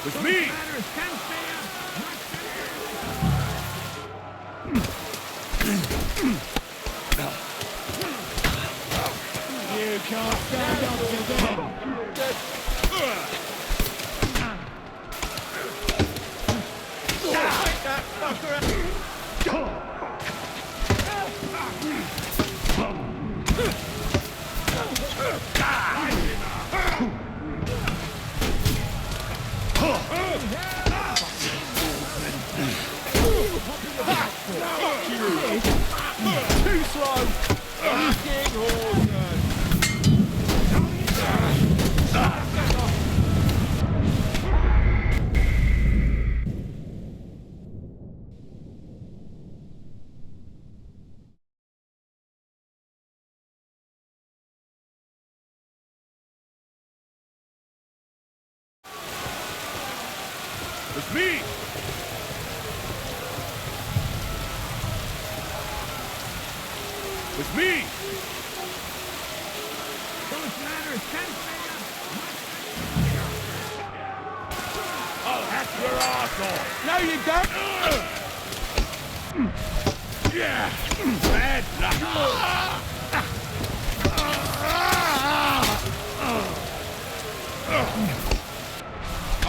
It's me! You can't stand up to them! Take that fucker Too slow! Fucking horse! It's me! It's me! Those ladders can't stay up! I'll hack your ass off! No, you don't! Yeah! Bad luck!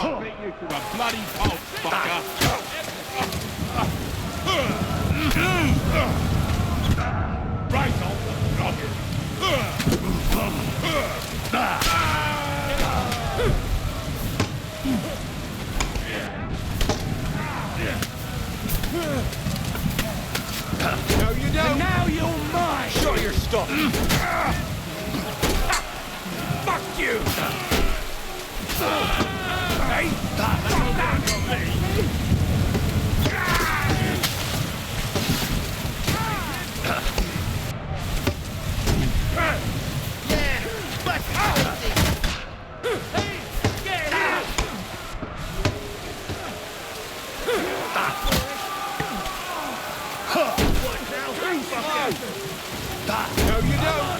I'll beat you to a bloody pulp, fucker! Right on the noggin. No, you don't. And now you're mine. Show your stuff. Fuck you. Hey, stop that from me. No, you don't.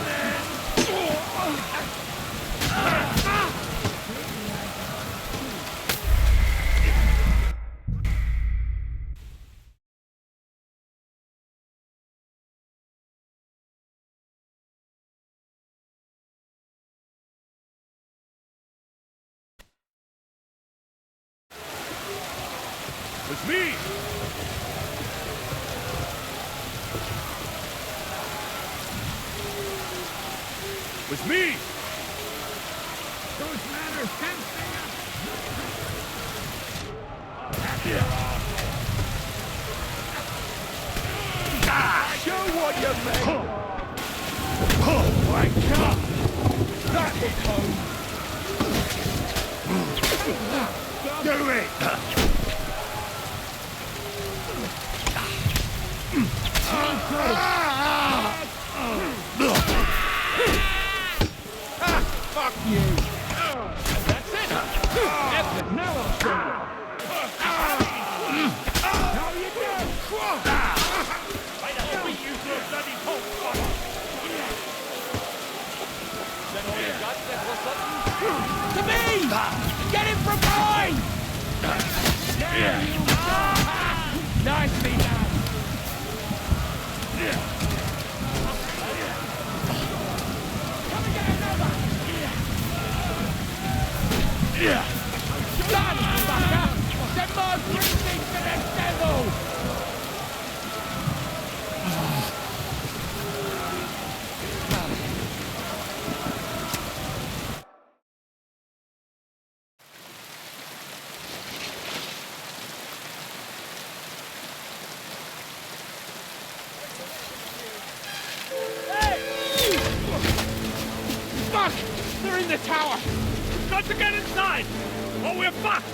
It's me. It's me! Those manners can't stay up! Show what you're made of! Oh my God! That hit home! Do it! Fuck you. That's it! Epic, now I'll show you! How you doing? I don't beat you to a bloody pulp! Is that all you got, Central Sutton? To me! Get him from behind! Nicely done! Yeah. Done, fucker! Send more greasy to the devil! Fuck! They're in the tower! We've got to get inside! Or we're fucked!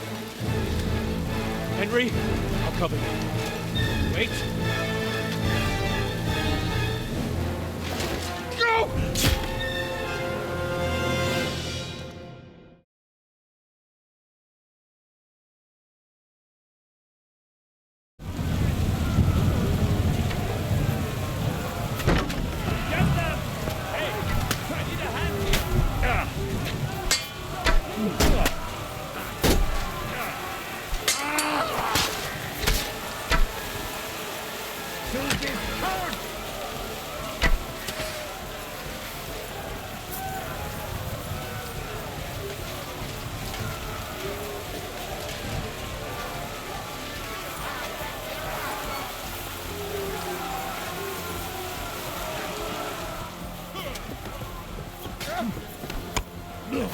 Henry, I'll cover you. Wait. Go!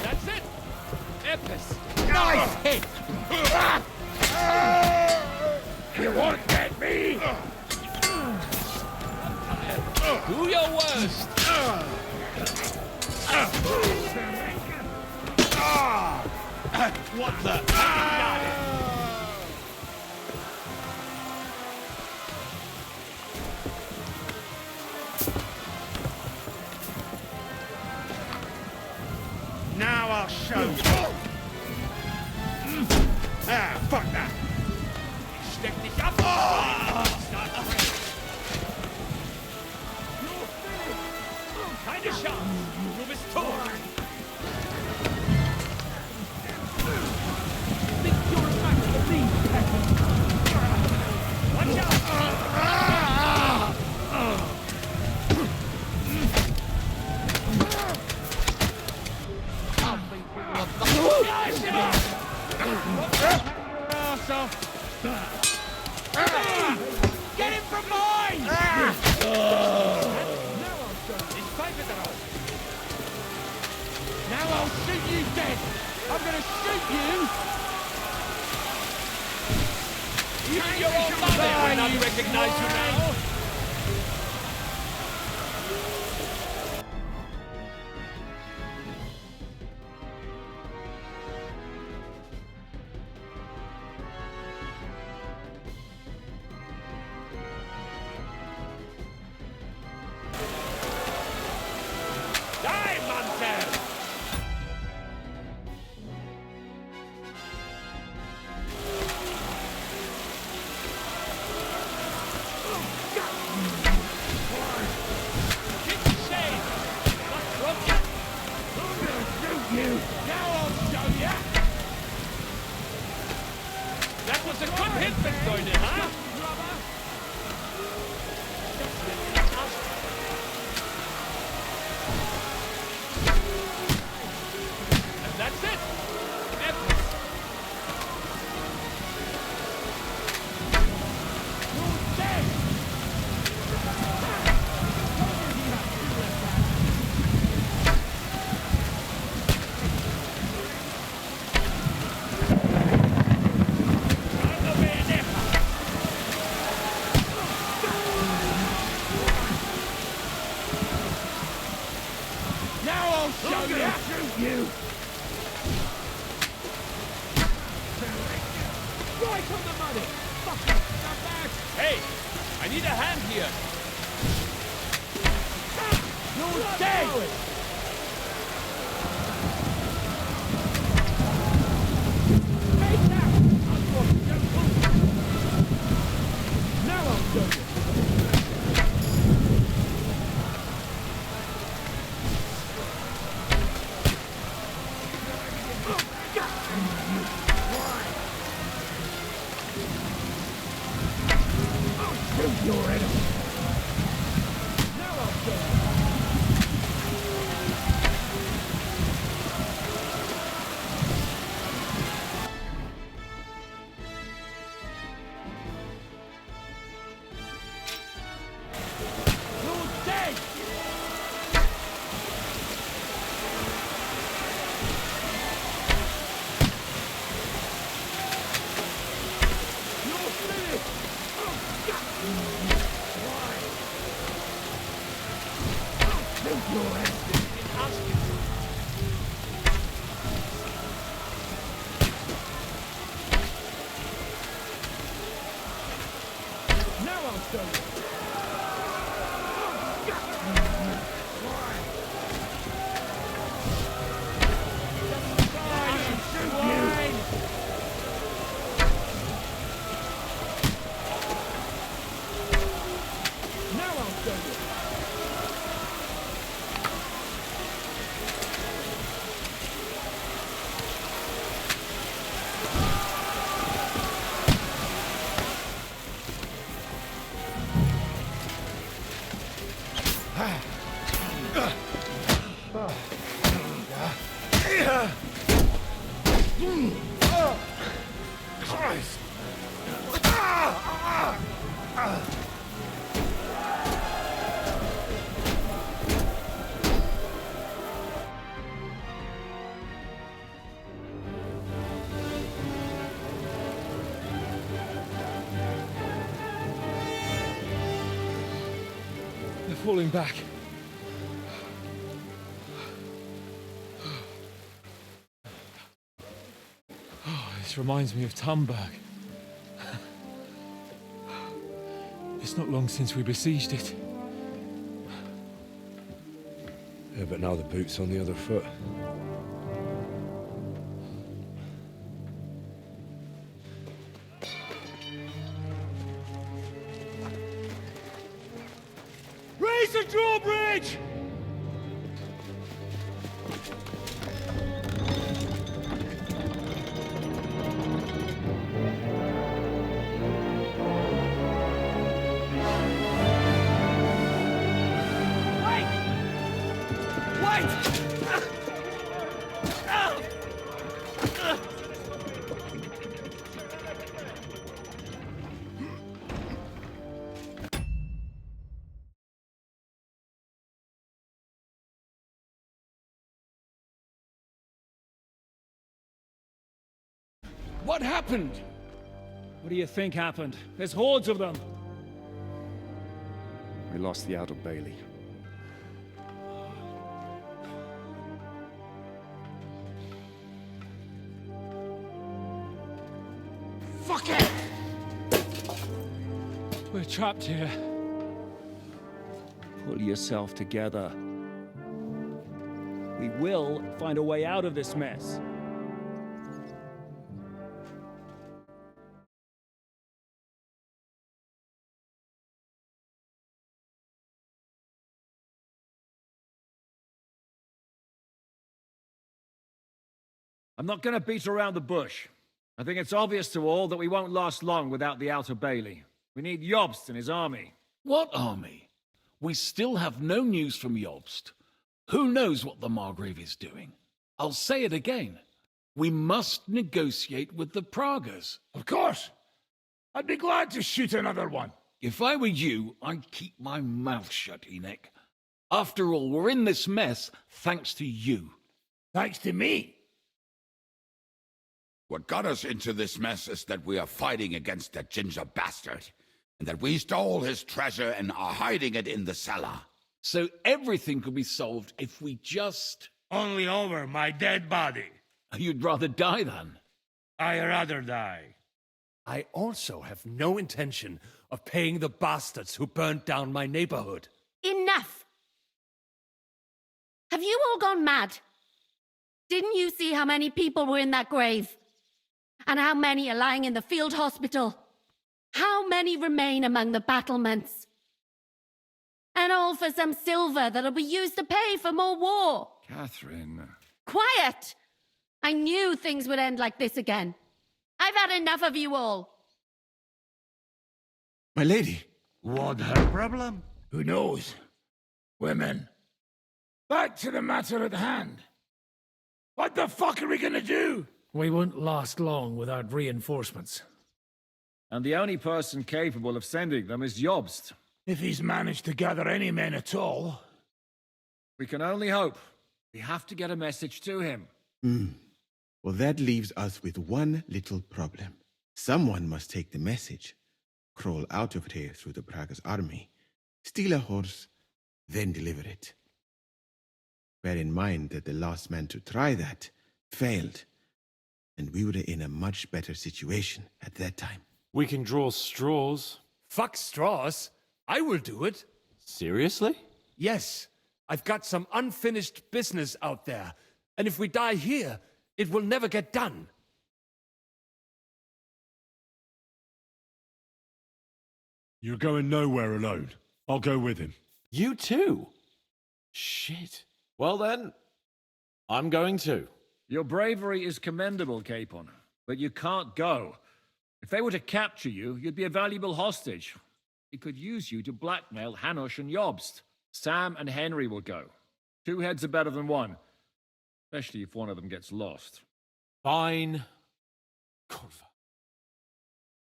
That's it! Epis! Nice hit! You won't get me! Do your worst! What the? Now I'll show you. Fuck that. Steck dich ab! Keine Chance! Du bist tot! Think you're a match for me, watch out! Get him from behind! Now I'll shoot you dead! I'm gonna shoot you! Even your own mother will not recognize you now! Die, monster! You. Now I'll show ya! That was a good hit, Bitcoin, huh? And that's it! Epic. You're dead! Now I'll show you! Shoot you! Right on the money! Fucking scumbags! Hey! I need a hand here! You're dead! Now I'll show you! Shoot your enemy! Now I'll show you! You're dead! You're finished! Shoot your enemy! Now I'll show you! Now I'll show you! Christ! They're falling back. Oh, this reminds me of Tumberg. It's not long since we besieged it. Yeah, but now the boot's on the other foot. Raise the drawbridge! What happened? What do you think happened? There's hordes of them. We lost the Outer Bailey. Fuck it! We're trapped here. Pull yourself together. We will find a way out of this mess. I'm not going to beat around the bush. I think it's obvious to all that we won't last long without the Outer Bailey. We need Jobst and his army. What army? We still have no news from Jobst. Who knows what the Margrave is doing? I'll say it again. We must negotiate with the Pragas. Of course. I'd be glad to shoot another one. If I were you, I'd keep my mouth shut, Enoch. After all, we're in this mess thanks to you. Thanks to me? What got us into this mess is that we are fighting against that ginger bastard, and that we stole his treasure and are hiding it in the cellar. So everything could be solved if we just... Only over my dead body. You'd rather die then? I'd rather die. I also have no intention of paying the bastards who burnt down my neighborhood. Enough! Have you all gone mad? Didn't you see how many people were in that grave? And how many are lying in the field hospital? How many remain among the battlements? And all for some silver that'll be used to pay for more war. Catherine. Quiet! I knew things would end like this again. I've had enough of you all. My lady. What her problem? Who knows? Women. Back to the matter at hand. What the fuck are we gonna do? We won't last long without reinforcements. And the only person capable of sending them is Jobst. If he's managed to gather any men at all. We can only hope. We have to get a message to him. Well, that leaves us with one little problem. Someone must take the message, crawl out of here through the Pragas army, steal a horse, then deliver it. Bear in mind that the last man to try that failed, and we were in a much better situation at that time. We can draw straws. Fuck straws. I will do it. Seriously? Yes. I've got some unfinished business out there. And if we die here, it will never get done. You're going nowhere alone. I'll go with him. You too? Shit. Well then, I'm going too. Your bravery is commendable, Capon, but you can't go. If they were to capture you, you'd be a valuable hostage. They could use you to blackmail Hanush and Jobst. Sam and Henry will go. 2 heads are better than 1, especially if one of them gets lost. Fine.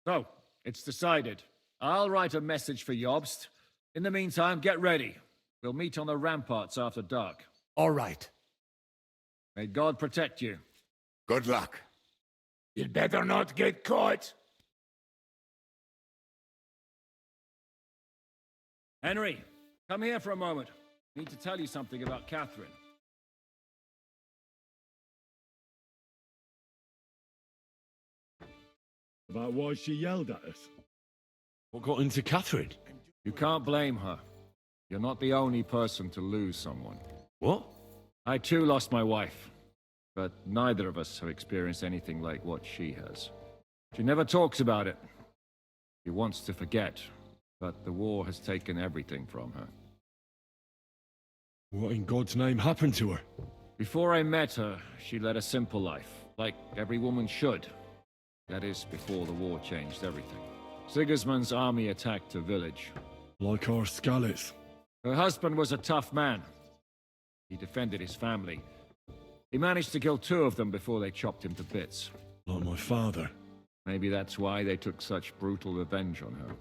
So, it's decided. I'll write a message for Jobst. In the meantime, get ready. We'll meet on the ramparts after dark. All right. May God protect you. Good luck. You'd better not get caught. Henry, come here for a moment. I need to tell you something about Catherine. About why she yelled at us? What got into Catherine? You can't blame her. You're not the only person to lose someone. What? I too lost my wife, but neither of us have experienced anything like what she has. She never talks about it. She wants to forget, but the war has taken everything from her. What in God's name happened to her? Before I met her, she led a simple life, like every woman should. That is, before the war changed everything. Sigismund's army attacked a village. Like our Skalitz. Her husband was a tough man. He defended his family. He managed to kill 2 of them before they chopped him to bits. Like my father. Maybe that's why they took such brutal revenge on her.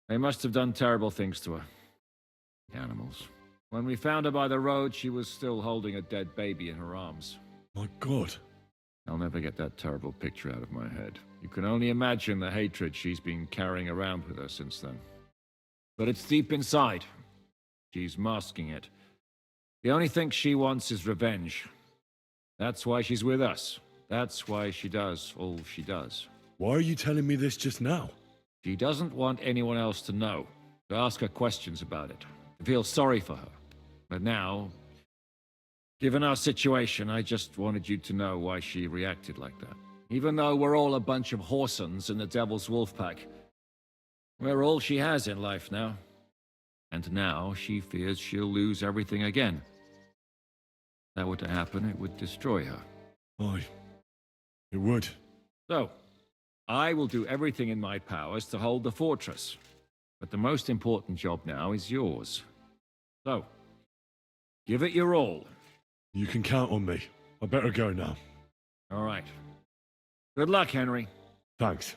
They must have done terrible things to her. The animals. When we found her by the road, she was still holding a dead baby in her arms. My God. I'll never get that terrible picture out of my head. You can only imagine the hatred she's been carrying around with her since then. But it's deep inside. She's masking it. The only thing she wants is revenge. That's why she's with us. That's why she does all she does. Why are you telling me this just now? She doesn't want anyone else to know, to ask her questions about it, to feel sorry for her. But now, given our situation, I just wanted you to know why she reacted like that. Even though we're all a bunch of whoresons in the Devil's Wolf Pack, we're all she has in life now. And now she fears she'll lose everything again. If that were to happen, it would destroy her. Aye, it would. So, I will do everything in my powers to hold the fortress. But the most important job now is yours. So, give it your all. You can count on me. I better go now. All right. Good luck, Henry. Thanks.